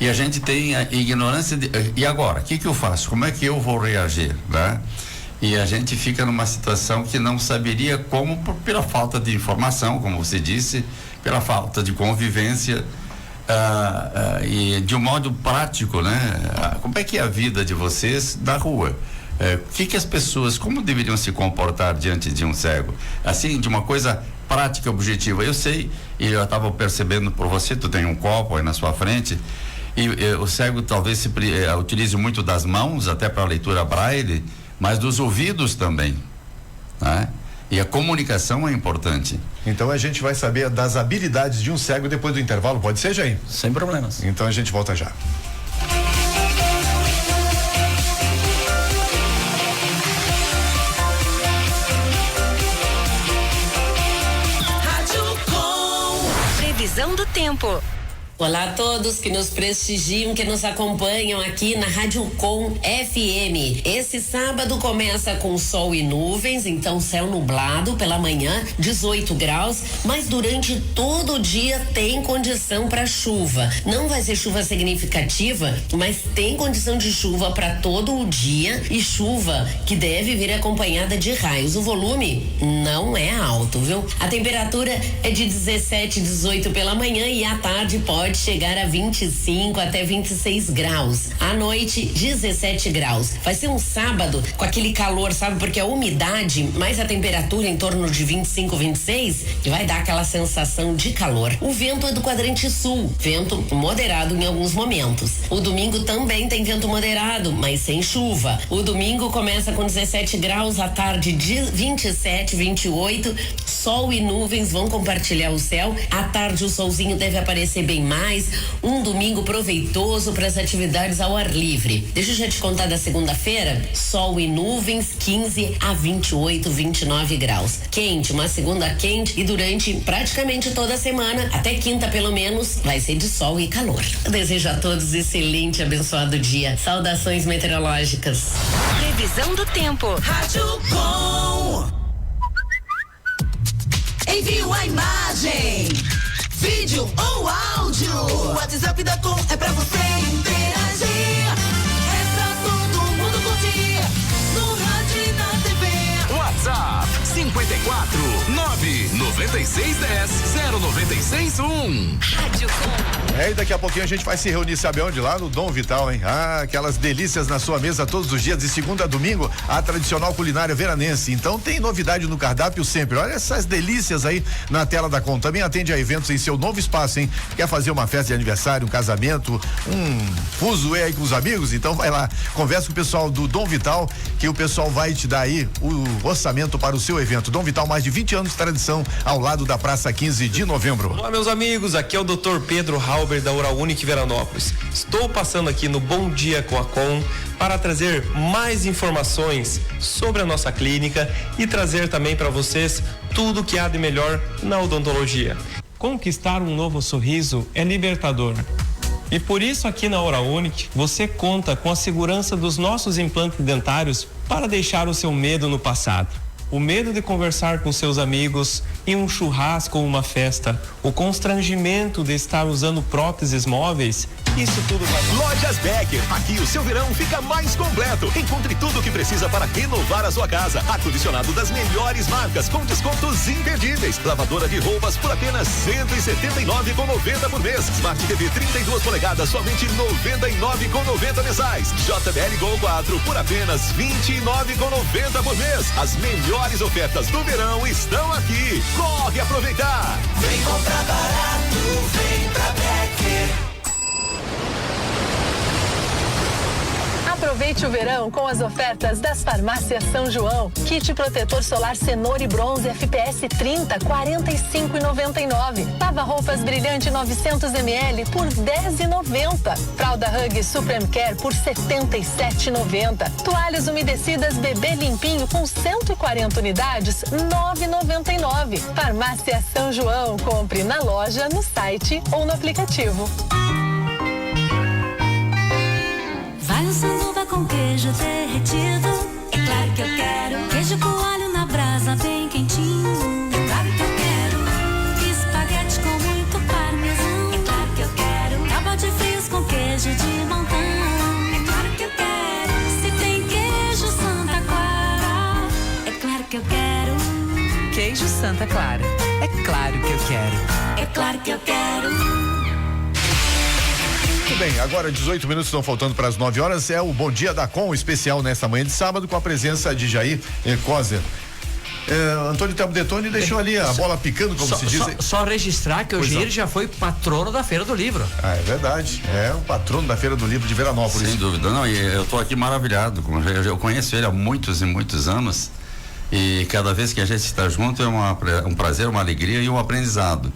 e a gente tem a ignorância e agora, o que eu faço? Como é que eu vou reagir, né? E a gente fica numa situação que não saberia como, pela falta de informação, como você disse, pela falta de convivência, e de um modo prático, né? Como é que é a vida de vocês na rua? O que as pessoas, como deveriam se comportar diante de um cego? Assim, de uma coisa prática, objetiva. Eu sei, e eu estava percebendo por você, tu tem um copo aí na sua frente, e o cego talvez utilize muito das mãos, até para a leitura braille, mas dos ouvidos também, né? E a comunicação é importante. Então a gente vai saber das habilidades de um cego depois do intervalo, pode ser, Jair? Sem problemas. Então a gente volta já. Previsão do tempo. Olá a todos que nos prestigiam, que nos acompanham aqui na Rádio Com FM. Esse sábado começa com sol e nuvens, então céu nublado pela manhã, 18 graus, mas durante todo o dia tem condição para chuva. Não vai ser chuva significativa, mas tem condição de chuva para todo o dia e chuva que deve vir acompanhada de raios. O volume não é alto, viu? A temperatura é de 17, 18 pela manhã e à tarde pode chegar a 25 até 26 graus. À noite, 17 graus. Vai ser um sábado com aquele calor, sabe? Porque a umidade mais a temperatura em torno de 25, 26 e vai dar aquela sensação de calor. O vento é do quadrante sul, vento moderado em alguns momentos. O domingo também tem vento moderado, mas sem chuva. O domingo começa com 17 graus, à tarde de 27, 28, sol e nuvens vão compartilhar o céu. À tarde o solzinho deve aparecer bem mais. Um domingo proveitoso para as atividades ao ar livre. Deixa eu já te contar da segunda-feira. Sol e nuvens, 15 a 28, 29 graus. Quente, uma segunda quente e durante praticamente toda a semana, até quinta pelo menos, vai ser de sol e calor. Eu desejo a todos excelente, abençoado dia. Saudações meteorológicas. Previsão do tempo. Rádio Com. Envie a imagem, vídeo ou áudio. O WhatsApp da Com é pra você interagir. É pra todo mundo curtir. No rádio e na TV. WhatsApp 54 99610 0961. Rádio Com. E daqui a pouquinho a gente vai se reunir, sabe onde? Lá no Dom Vital, hein? Ah, aquelas delícias na sua mesa todos os dias, de segunda a domingo, a tradicional culinária veranense. Então tem novidade no cardápio sempre. Olha essas delícias aí na tela da Com. Também atende a eventos em seu novo espaço, hein? Quer fazer uma festa de aniversário, um casamento, um fuzuê aí com os amigos? Então vai lá, conversa com o pessoal do Dom Vital, que o pessoal vai te dar aí o orçamento para o seu evento. Dom Vital, mais de 20 anos de tradição, ao lado da Praça 15 de Novembro. Olá, meus amigos, aqui é o Dr. Pedro Halber da Oral Unique Veranópolis. Estou passando aqui no Bom Dia com a Com para trazer mais informações sobre a nossa clínica e trazer também para vocês tudo que há de melhor na odontologia. Conquistar um novo sorriso é libertador. E por isso aqui na Oral Unique você conta com a segurança dos nossos implantes dentários para deixar o seu medo no passado. O medo de conversar com seus amigos em um churrasco ou uma festa, o constrangimento de estar usando próteses móveis, isso tudo vai... Lojas Becker, aqui o seu verão fica mais completo. Encontre tudo o que precisa para renovar a sua casa. Ar-condicionado das melhores marcas, com descontos imperdíveis. Lavadora de roupas por apenas R$179,90 por mês. Smart TV 32 polegadas, somente R$99,90 mensais. JBL Gol 4 por apenas R$29,90 por mês. As melhores ofertas do verão estão aqui. Corre aproveitar! Vem comprar barato, vem pra Becker. Aproveite o verão com as ofertas das Farmácias São João. Kit protetor solar cenoura e bronze FPS 30, R$45,99. Lava-roupas brilhante 900 ml por R$10,90. Fralda Hug Supreme Care por R$77,90. Toalhas umedecidas Bebê Limpinho com 140 unidades, R$9,99. Farmácia São João, compre na loja, no site ou no aplicativo. Vai um sanduba com queijo derretido. É claro que eu quero. Queijo com alho na brasa, bem quentinho. É claro que eu quero. Espaguete com muito parmesão. É claro que eu quero. Tábua de frios com queijo de montão. É claro que eu quero. Se tem queijo Santa Clara, é claro que eu quero. Queijo Santa Clara, é claro que eu quero. É claro que eu quero. Muito bem, agora 18 minutos estão faltando para as 9 horas. É o Bom Dia da Com especial nesta manhã de sábado, com a presença de Jair Coser. Antônio Telmo Detoni deixou ali a bola picando, como se diz. Só registrar que o Jair já foi patrono da Feira do Livro. Ah, é verdade. É o patrono da Feira do Livro de Veranópolis. Sem dúvida. Não, e eu estou aqui maravilhado. Eu conheço ele há muitos e muitos anos. E cada vez que a gente está junto é um prazer, uma alegria e um aprendizado.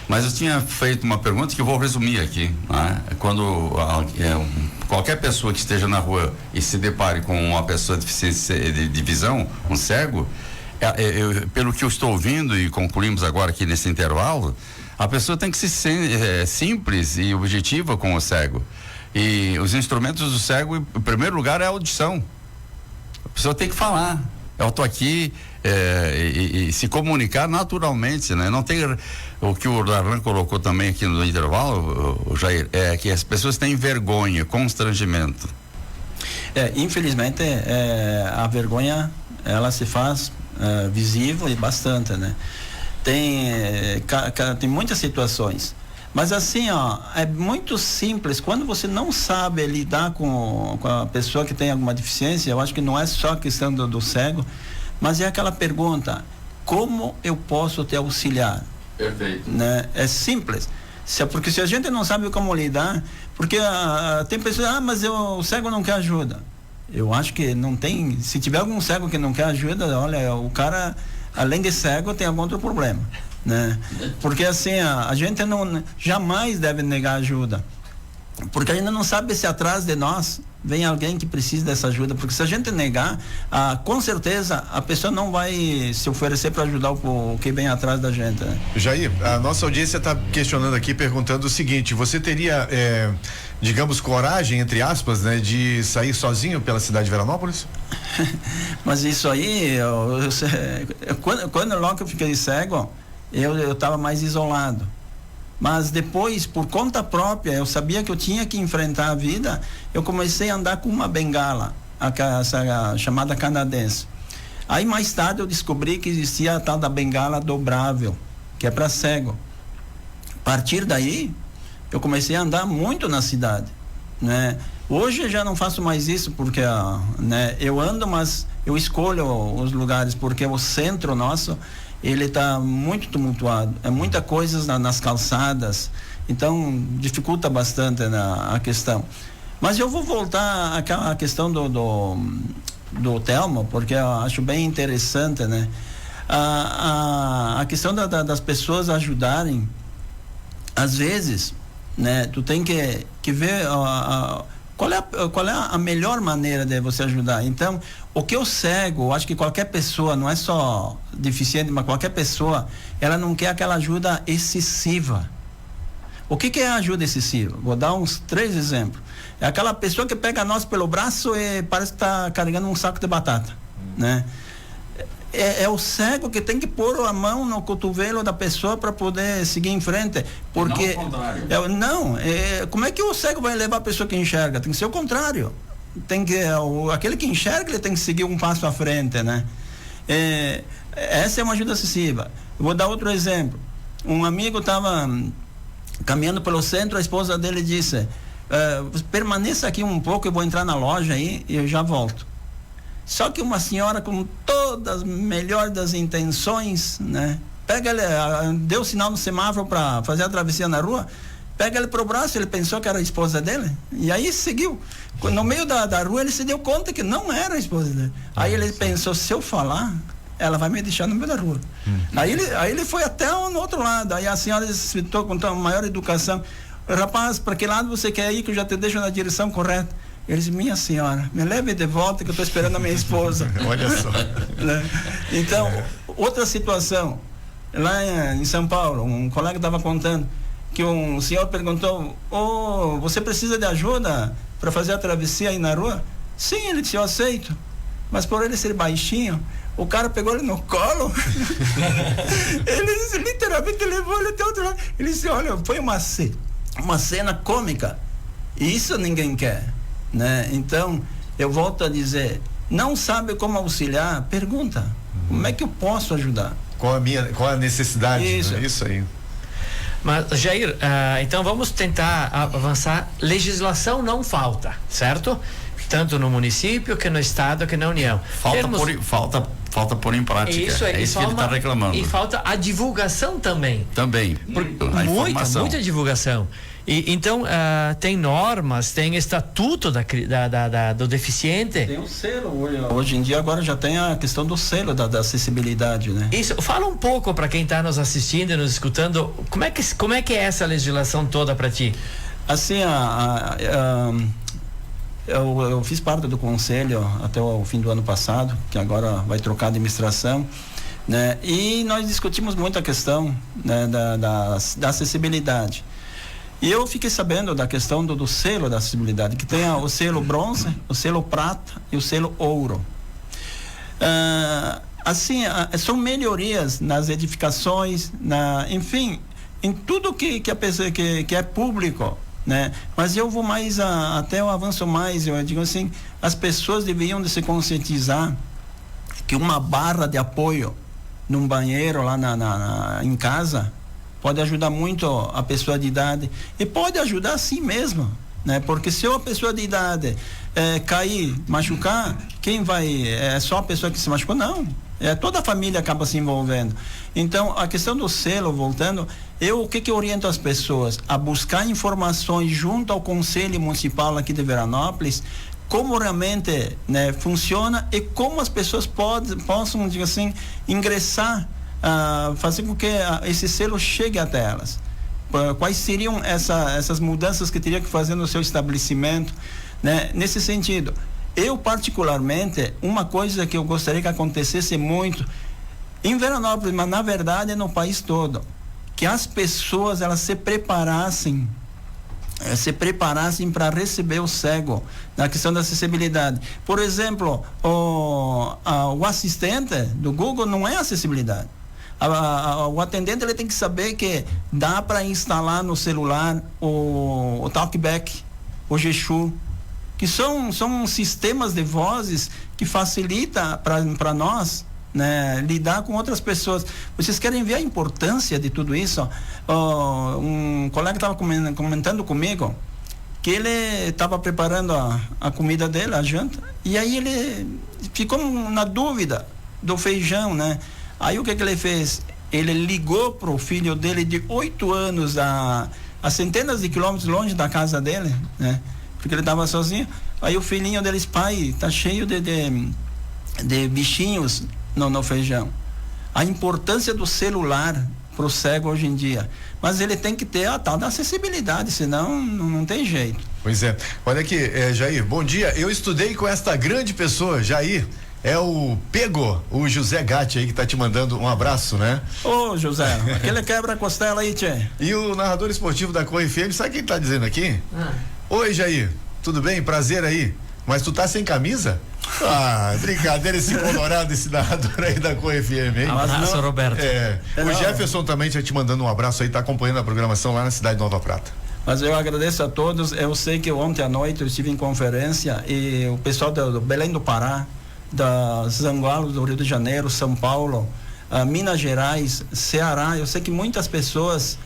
Mas eu tinha feito uma pergunta que eu vou resumir aqui, né? Quando qualquer pessoa que esteja na rua e se depare com uma pessoa de deficiência de visão, um cego, pelo que eu estou ouvindo e concluímos agora aqui nesse intervalo, a pessoa tem que ser simples e objetiva com o cego. E os instrumentos do cego, em primeiro lugar, é a audição. A pessoa tem que falar. Eu estou aqui e se comunicar naturalmente, né? Não tem o que o Darlan colocou também aqui no intervalo, o Jair, é que as pessoas têm vergonha, constrangimento. Infelizmente, a vergonha ela se faz visível e bastante, né? Tem muitas situações, mas assim, é muito simples. Quando você não sabe lidar com a pessoa que tem alguma deficiência, eu acho que não é só a questão do cego, mas é aquela pergunta: como eu posso te auxiliar? Perfeito. Né? É simples. Porque se a gente não sabe como lidar, porque tem pessoas, mas o cego não quer ajuda. Eu acho que não tem. Se tiver algum cego que não quer ajuda, olha, o cara, além de cego, tem algum outro problema, né? Porque assim, a gente jamais deve negar ajuda, porque a gente não sabe se atrás de nós vem alguém que precisa dessa ajuda, porque se a gente negar, com certeza a pessoa não vai se oferecer para ajudar o que vem atrás da gente, né? Jair, a nossa audiência está questionando aqui, perguntando o seguinte: você teria, digamos, coragem, entre aspas, né, de sair sozinho pela cidade de Veranópolis? Mas isso aí, quando logo eu fiquei cego, eu estava mais isolado. Mas depois, por conta própria, eu sabia que eu tinha que enfrentar a vida, eu comecei a andar com uma bengala, essa chamada canadense. Aí mais tarde eu descobri que existia a tal da bengala dobrável, que é para cego. A partir daí, eu comecei a andar muito na cidade, né? Hoje eu já não faço mais isso, porque né, eu ando, mas eu escolho os lugares, porque o centro nosso, ele está muito tumultuado, muita coisa nas calçadas, então dificulta bastante a questão. Mas eu vou voltar àquela questão do Telmo, porque eu acho bem interessante, né? A questão das pessoas ajudarem, às vezes, né? Tu tem que ver qual é a melhor maneira de você ajudar. Então, o que eu cego, eu acho que qualquer pessoa, não é só deficiente, mas qualquer pessoa, ela não quer aquela ajuda excessiva. O que é a ajuda excessiva? Vou dar uns 3 exemplos. É aquela pessoa que pega nós pelo braço e parece que está carregando um saco de batata, né? É o cego que tem que pôr a mão no cotovelo da pessoa para poder seguir em frente, porque não, como é que o cego vai levar a pessoa que enxerga? Tem que ser o contrário. Aquele que enxerga, ele tem que seguir um passo à frente, né? Essa é uma ajuda excessiva. Eu vou dar outro exemplo. Um amigo estava caminhando pelo centro, a esposa dele disse: permaneça aqui um pouco, eu vou entrar na loja aí e eu já volto. Só que uma senhora, com todas as melhores das intenções, né? Pega ele, deu sinal no semáforo para fazer a travessia na rua, pega ele pro braço, ele pensou que era a esposa dele, e aí seguiu. No meio da rua ele se deu conta que não era a esposa dele. Aí ele pensou: se eu falar, ela vai me deixar no meio da rua. Aí ele foi até no outro lado, aí a senhora citou com maior educação: rapaz, para que lado você quer ir que eu já te deixo na direção correta? Ele disse: minha senhora, me leve de volta que eu estou esperando a minha esposa. Olha só. Então, outra situação, lá em São Paulo, um colega estava contando que um senhor perguntou: você precisa de ajuda para fazer a travessia aí na rua? Sim, ele disse: eu aceito. Mas por ele ser baixinho, o cara pegou ele no colo. Ele disse, literalmente levou ele até o outro lado. Ele disse: olha, foi uma cena cômica. E isso ninguém quer, né? Então, eu volto a dizer: não sabe como auxiliar? Pergunta. Como é que eu posso ajudar? Qual a necessidade? Isso, né? Isso aí. Mas, Jair, então vamos tentar avançar. Legislação não falta, certo? Tanto no município, que no estado, que na União. Falta pôr em prática. Isso é isso que ele está reclamando. E falta a divulgação também. Muita divulgação. E então tem normas, tem estatuto do deficiente. Tem um selo hoje em dia, agora já tem a questão do selo da acessibilidade, né? Isso, fala um pouco para quem está nos assistindo e nos escutando, como é que é essa legislação toda para ti? Assim, eu fiz parte do conselho até o fim do ano passado, que agora vai trocar a administração, né? E nós discutimos muito a questão, né, da acessibilidade. E eu fiquei sabendo da questão do selo da acessibilidade, que tem o selo bronze, o selo prata e o selo ouro. Assim, são melhorias nas edificações, enfim, em tudo que a pessoa que é público, né? Mas eu vou mais até eu avanço mais, eu digo assim, as pessoas deveriam de se conscientizar que uma barra de apoio num banheiro lá em casa pode ajudar muito a pessoa de idade e pode ajudar a si mesmo, né? Porque se uma pessoa de idade cair, machucar, quem vai? É só a pessoa que se machucou? Não. Toda a família acaba se envolvendo. Então, a questão do selo, voltando, o que eu oriento as pessoas? A buscar informações junto ao Conselho Municipal aqui de Veranópolis, como realmente, né, funciona e como as pessoas possam, digo assim, ingressar, fazer com que esse selo chegue até elas. Quais seriam essas mudanças que teria que fazer no seu estabelecimento, né? Nesse sentido, eu particularmente, uma coisa que eu gostaria que acontecesse muito em Veranópolis, mas na verdade no país todo, que as pessoas elas se preparassem para receber o cego na questão da acessibilidade. Por exemplo, o assistente do Google não é acessibilidade. O atendente ele tem que saber que dá para instalar no celular o Talkback, o Geshu, que são sistemas de vozes que facilita para nós, né, lidar com outras pessoas. Vocês querem ver a importância de tudo isso? Um colega estava comentando comigo que ele estava preparando a comida dele, a janta, e aí ele ficou na dúvida do feijão, né? Aí o que ele fez? Ele ligou pro filho dele de 8 anos a centenas de quilômetros longe da casa dele, né? Porque ele estava sozinho. Aí o filhinho deles, pai, tá cheio de bichinhos no feijão. A importância do celular pro cego hoje em dia. Mas ele tem que ter a tal da acessibilidade, senão não tem jeito. Pois é. Olha aqui, Jair, bom dia. Eu estudei com esta grande pessoa, Jair. É o Pego, o José Gatti aí que tá te mandando um abraço, né? Ô, José, aquele quebra-costela aí, tchê. E o narrador esportivo da Cor FM, sabe quem tá dizendo aqui? Oi, Jair, tudo bem? Prazer aí. Mas tu tá sem camisa? Brincadeira, esse colorado, esse narrador aí da Cor FM, hein? Abraço, Roberto. O Jefferson também já te mandando um abraço aí, tá acompanhando a programação lá na cidade de Nova Prata. Mas eu agradeço a todos. Eu sei que ontem à noite eu estive em conferência e o pessoal do Belém do Pará, da Zangualo do Rio de Janeiro, São Paulo, Minas Gerais, Ceará, eu sei que muitas pessoas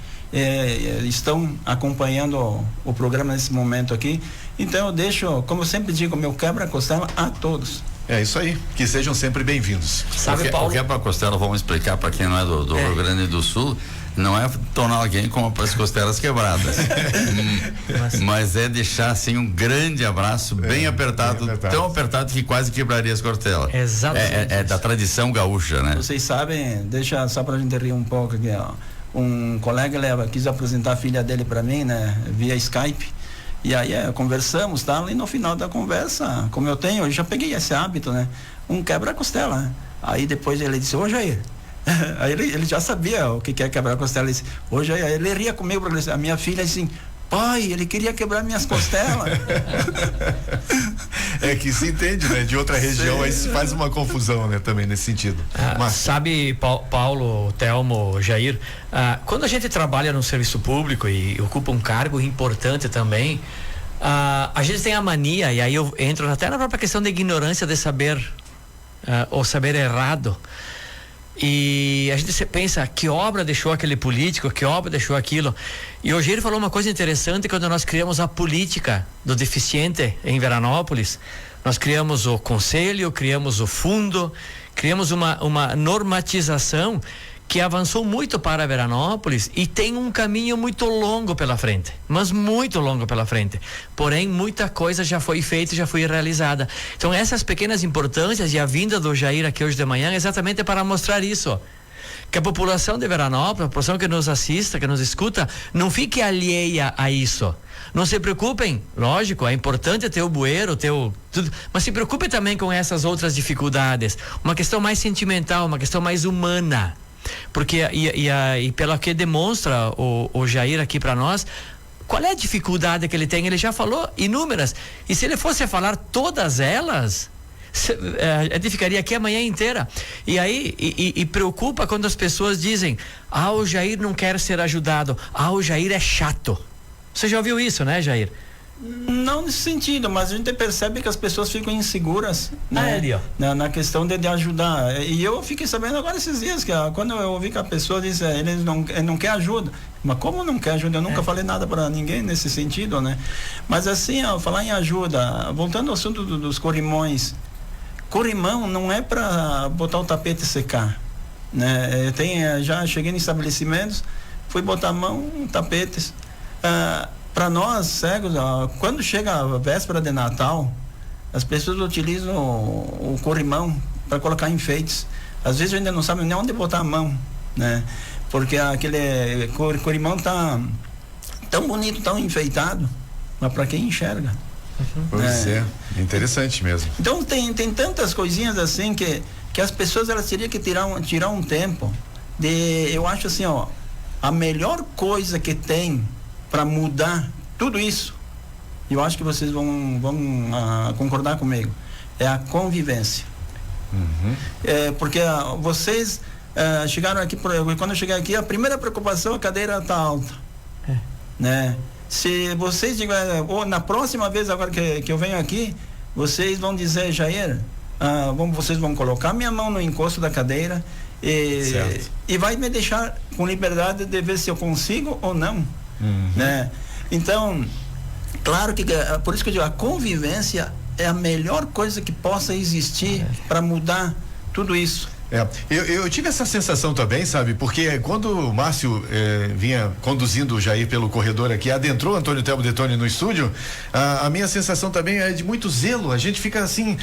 estão acompanhando o programa nesse momento aqui, então eu deixo, como eu sempre digo, meu quebra-costela a todos. É isso aí, que sejam sempre bem-vindos. Sabe, Paulo? O quebra-costela, vamos explicar para quem não é do Rio Grande do Sul, não é tornar alguém com as costelas quebradas, mas é deixar assim um grande abraço, bem apertado, tão apertado que quase quebraria as costelas. Exatamente. É da tradição gaúcha, né? Vocês sabem, deixa só pra gente rir um pouco aqui, ó. Um colega quis apresentar a filha dele para mim, né, via Skype. E aí conversamos, tá? E no final da conversa, como eu já peguei esse hábito, né? Um quebra-costela, né? Aí depois ele disse: ô Jair, aí ele já sabia o que é quebrar costela. Ele disse: hoje ele ria comigo, porque a minha filha assim: pai, ele queria quebrar minhas costelas. É que se entende, né? De outra região, aí se faz uma confusão, né? Também nesse sentido. Sabe, Paulo, Telmo, Jair, quando a gente trabalha no serviço público e ocupa um cargo importante também, a gente tem a mania, e aí eu entro até na própria questão da ignorância de saber, ou saber errado. E a gente pensa, que obra deixou aquele político, que obra deixou aquilo. E hoje ele falou uma coisa interessante: quando nós criamos a política do deficiente em Veranópolis, nós criamos o conselho, criamos o fundo, criamos uma normatização que avançou muito para Veranópolis e tem um caminho muito longo pela frente, mas muito longo pela frente. Porém, muita coisa já foi feita e já foi realizada. Então, essas pequenas importâncias e a vinda do Jair aqui hoje de manhã é exatamente para mostrar isso. que a população de Veranópolis, a população que nos assista, que nos escuta, não fique alheia a isso. Não se preocupem, lógico, é importante ter o bueiro, ter o tudo, mas se preocupe também com essas outras dificuldades. Uma questão mais sentimental, uma questão mais humana. Porque, e pelo que demonstra o Jair aqui para nós, qual é a dificuldade que ele tem? Ele já falou inúmeras. E se ele fosse falar todas elas, ele ficaria aqui a manhã inteira. E aí, e preocupa quando as pessoas dizem: o Jair não quer ser ajudado, o Jair é chato. Você já ouviu isso, né, Jair? Não nesse sentido, mas a gente percebe que as pessoas ficam inseguras, né? Na questão de ajudar. E eu fiquei sabendo agora esses dias que quando eu ouvi que a pessoa diz ele não quer ajuda. Mas como não quer ajuda? Eu nunca falei nada para ninguém nesse sentido, né? Mas assim, falar em ajuda, voltando ao assunto dos corrimões. Corrimão não é para botar o tapete e secar, né? Já cheguei em estabelecimentos, fui botar a mão, tapetes. Para nós cegos, quando chega a véspera de Natal, as pessoas utilizam o corrimão para colocar enfeites. Às vezes a gente não sabe nem onde botar a mão, né? Porque aquele corrimão tá tão bonito, tão enfeitado, mas para quem enxerga. Pois é, interessante mesmo. Então tem tantas coisinhas assim que as pessoas elas teriam que tirar um tempo eu acho assim, a melhor coisa que tem para mudar tudo isso, eu acho que vocês vão concordar comigo, é a convivência. Porque vocês chegaram aqui, quando eu cheguei aqui, a primeira preocupação, a cadeira está alta, né? Se vocês ou na próxima vez agora que eu venho aqui, vocês vão dizer: Jair, vocês vão colocar minha mão no encosto da cadeira e vai me deixar com liberdade de ver se eu consigo ou não. Né? Então, claro que por isso que eu digo, a convivência é a melhor coisa que possa existir para mudar tudo isso. Eu tive essa sensação também, sabe? Porque quando o Márcio vinha conduzindo o Jair pelo corredor aqui, adentrou Antônio Telmo Detoni no estúdio, a minha sensação também é de muito zelo. A gente fica assim,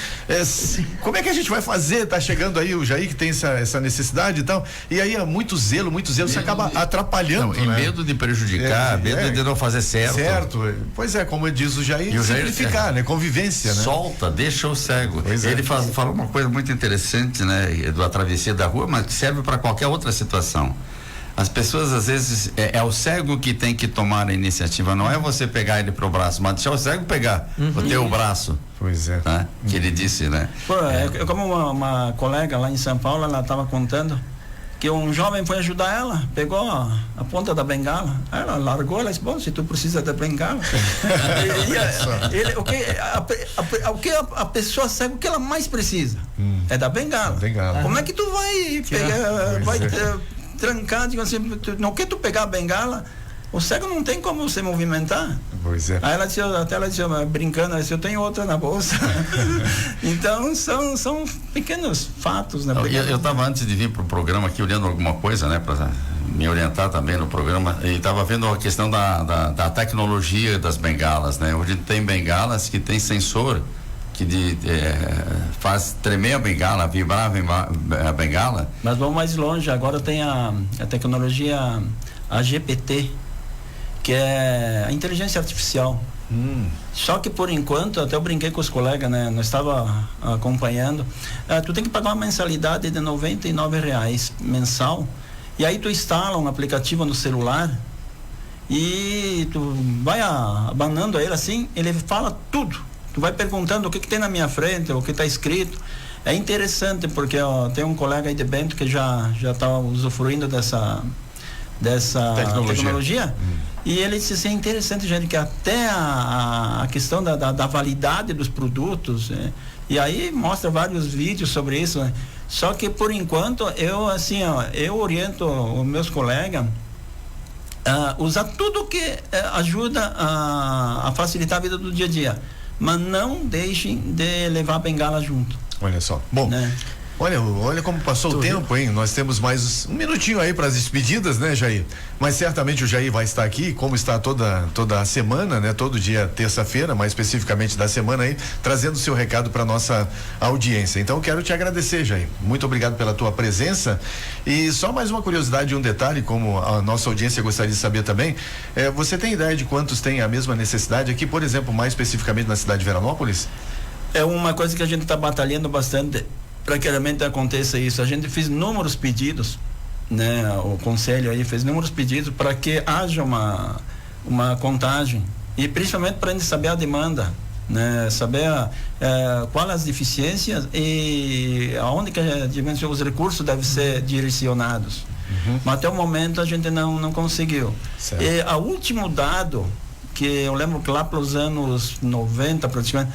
como é que a gente vai fazer? Tá chegando aí o Jair que tem essa necessidade e tal, e aí muito zelo, você acaba atrapalhando. Não, né? Medo de prejudicar, medo de não fazer certo. Pois é, como diz o Jair, simplificar, né? Convivência, né? Solta, deixa o cego. Ele falou uma coisa muito interessante, né? Do travessia da rua, mas serve para qualquer outra situação. As pessoas às vezes é o cego que tem que tomar a iniciativa, não é você pegar ele pro braço, mas deixar o cego pegar o teu braço. Pois é. Tá? Que ele disse, né? Como uma colega lá em São Paulo, ela estava contando que um jovem foi ajudar ela, pegou a ponta da bengala, ela largou, ela disse: bom, se tu precisa da bengala. O que a pessoa cega, o que ela mais precisa é da bengala. Como é que tu vai pegar, trancar, digo assim, no que tu pegar a bengala, o cego não tem como se movimentar. Pois é. Aí ela disse, brincando, ela disse: eu tenho outra na bolsa. Então são pequenos fatos, né? Eu estava antes de vir para o programa aqui olhando alguma coisa, né, para me orientar também no programa, e estava vendo a questão da tecnologia das bengalas, né? Hoje tem bengalas que tem sensor que faz tremer a bengala, vibrar a bengala. Mas vamos mais longe, agora tem a tecnologia AGPT, que é a inteligência artificial. Só que por enquanto, até eu brinquei com os colegas, né? Nós estava acompanhando, tu tem que pagar uma mensalidade de R$99 mensal, e aí tu instala um aplicativo no celular e tu vai abanando ele assim, ele fala tudo. Tu vai perguntando o que tem na minha frente, o que está escrito. É interessante porque tem um colega aí de Bento que já está usufruindo dessa tecnologia. E ele disse assim: é interessante, gente, que até a questão da validade dos produtos, né? E aí mostra vários vídeos sobre isso, né? Só que por enquanto eu oriento os meus colegas a usar tudo que ajuda a facilitar a vida do dia a dia, mas não deixem de levar a bengala junto. Olha só. Bom, né? Olha como passou o tempo, hein? Nós temos mais um minutinho aí para as despedidas, né, Jair? Mas certamente o Jair vai estar aqui, como está toda a semana, né? Todo dia, terça-feira, mais especificamente da semana aí, trazendo o seu recado para nossa audiência. Então, eu quero te agradecer, Jair. Muito obrigado pela tua presença. E só mais uma curiosidade e um detalhe, como a nossa audiência gostaria de saber também, você tem ideia de quantos têm a mesma necessidade aqui, por exemplo, mais especificamente na cidade de Veranópolis? É uma coisa que a gente está batalhando bastante para que realmente aconteça isso. A gente fez inúmeros pedidos, né? O conselho aí fez inúmeros pedidos para que haja uma contagem e principalmente para a gente saber a demanda, né? Saber quais as deficiências e aonde que os recursos devem ser direcionados. Mas até o momento a gente não conseguiu. Certo. E o último dado que eu lembro que lá pelos anos 90 praticamente,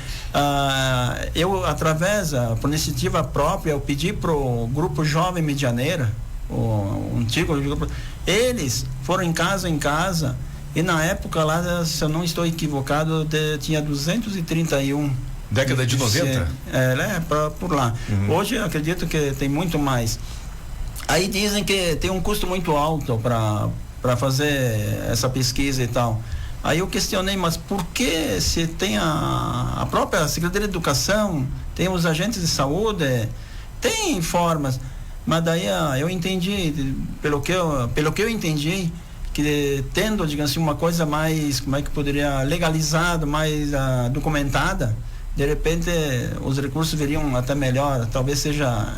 eu através por iniciativa própria eu pedi pro grupo Jovem Medianeira, o antigo grupo, eles foram em casa e na época lá, se eu não estou equivocado, tinha 231 década de 90? Por lá. Hoje eu acredito que tem muito mais. Aí dizem que tem um custo muito alto para fazer essa pesquisa e tal. Aí eu questionei, mas por que se tem a própria Secretaria de Educação, tem os agentes de saúde, tem formas, mas daí eu entendi, pelo que eu entendi, que tendo, digamos assim, uma coisa mais, como é que poderia, legalizada, mais documentada, de repente os recursos viriam até melhor. Talvez seja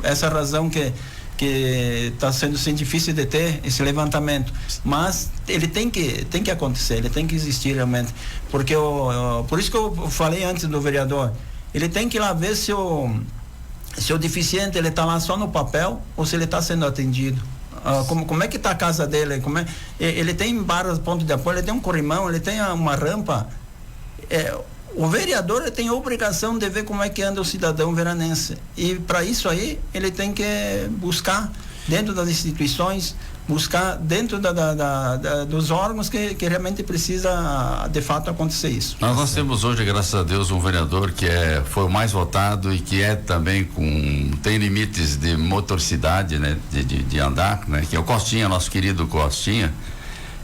essa a razão que está sendo difícil de ter esse levantamento, mas ele tem que acontecer, ele tem que existir realmente, porque por isso que eu falei antes do vereador, ele tem que ir lá ver se o deficiente ele está lá só no papel ou se ele está sendo atendido. Como é que está a casa dele, ele tem vários pontos de apoio, ele tem um corrimão, ele tem uma rampa. O vereador tem a obrigação de ver como é que anda o cidadão veranense, e para isso aí ele tem que buscar dentro das instituições, buscar dentro dos órgãos que realmente precisa de fato acontecer isso. Nós temos hoje, graças a Deus, um vereador que foi o mais votado e que também tem limites de motoricidade, né? De andar, né? Que é o Costinha, nosso querido Costinha,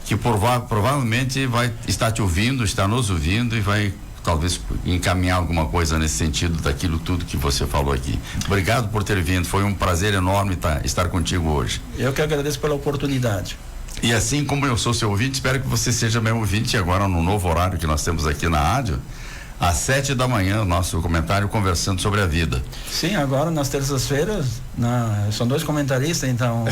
que provavelmente vai estar te ouvindo, está nos ouvindo e vai talvez encaminhar alguma coisa nesse sentido daquilo tudo que você falou aqui. Obrigado por ter vindo, foi um prazer enorme estar contigo hoje. Eu que agradeço pela oportunidade. E assim como eu sou seu ouvinte, espero que você seja meu ouvinte agora no novo horário que nós temos aqui na rádio, às 7 da manhã, o nosso comentário conversando sobre a vida. Sim, agora nas terças-feiras, são 2 comentaristas, então.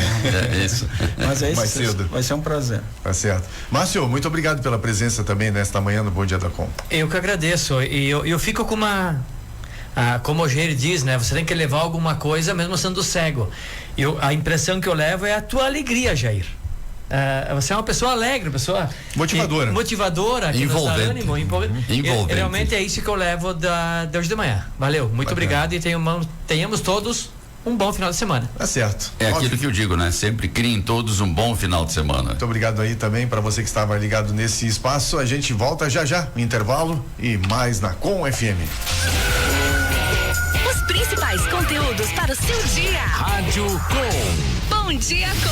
Isso. Mas é isso. Mais cedo. Vai ser um prazer. Tá certo. Márcio, muito obrigado pela presença também nesta manhã no Bom Dia da Com. Eu que agradeço. E eu fico com como o Jair diz, né? Você tem que levar alguma coisa mesmo sendo cego. A impressão que eu levo é a tua alegria, Jair. Você é uma pessoa alegre, pessoa motivadora, que nos dá ânimo, envolvente. Realmente é isso que eu levo de hoje de manhã. Valeu, muito obrigado e tenhamos todos um bom final de semana. Tá certo. É aquilo que eu digo, né? Sempre criem todos um bom final de semana. Muito obrigado aí também para você que estava ligado nesse espaço. A gente volta já, no intervalo e mais na Com FM. Os principais conteúdos para o seu dia. Rádio Com. Bom Dia Com.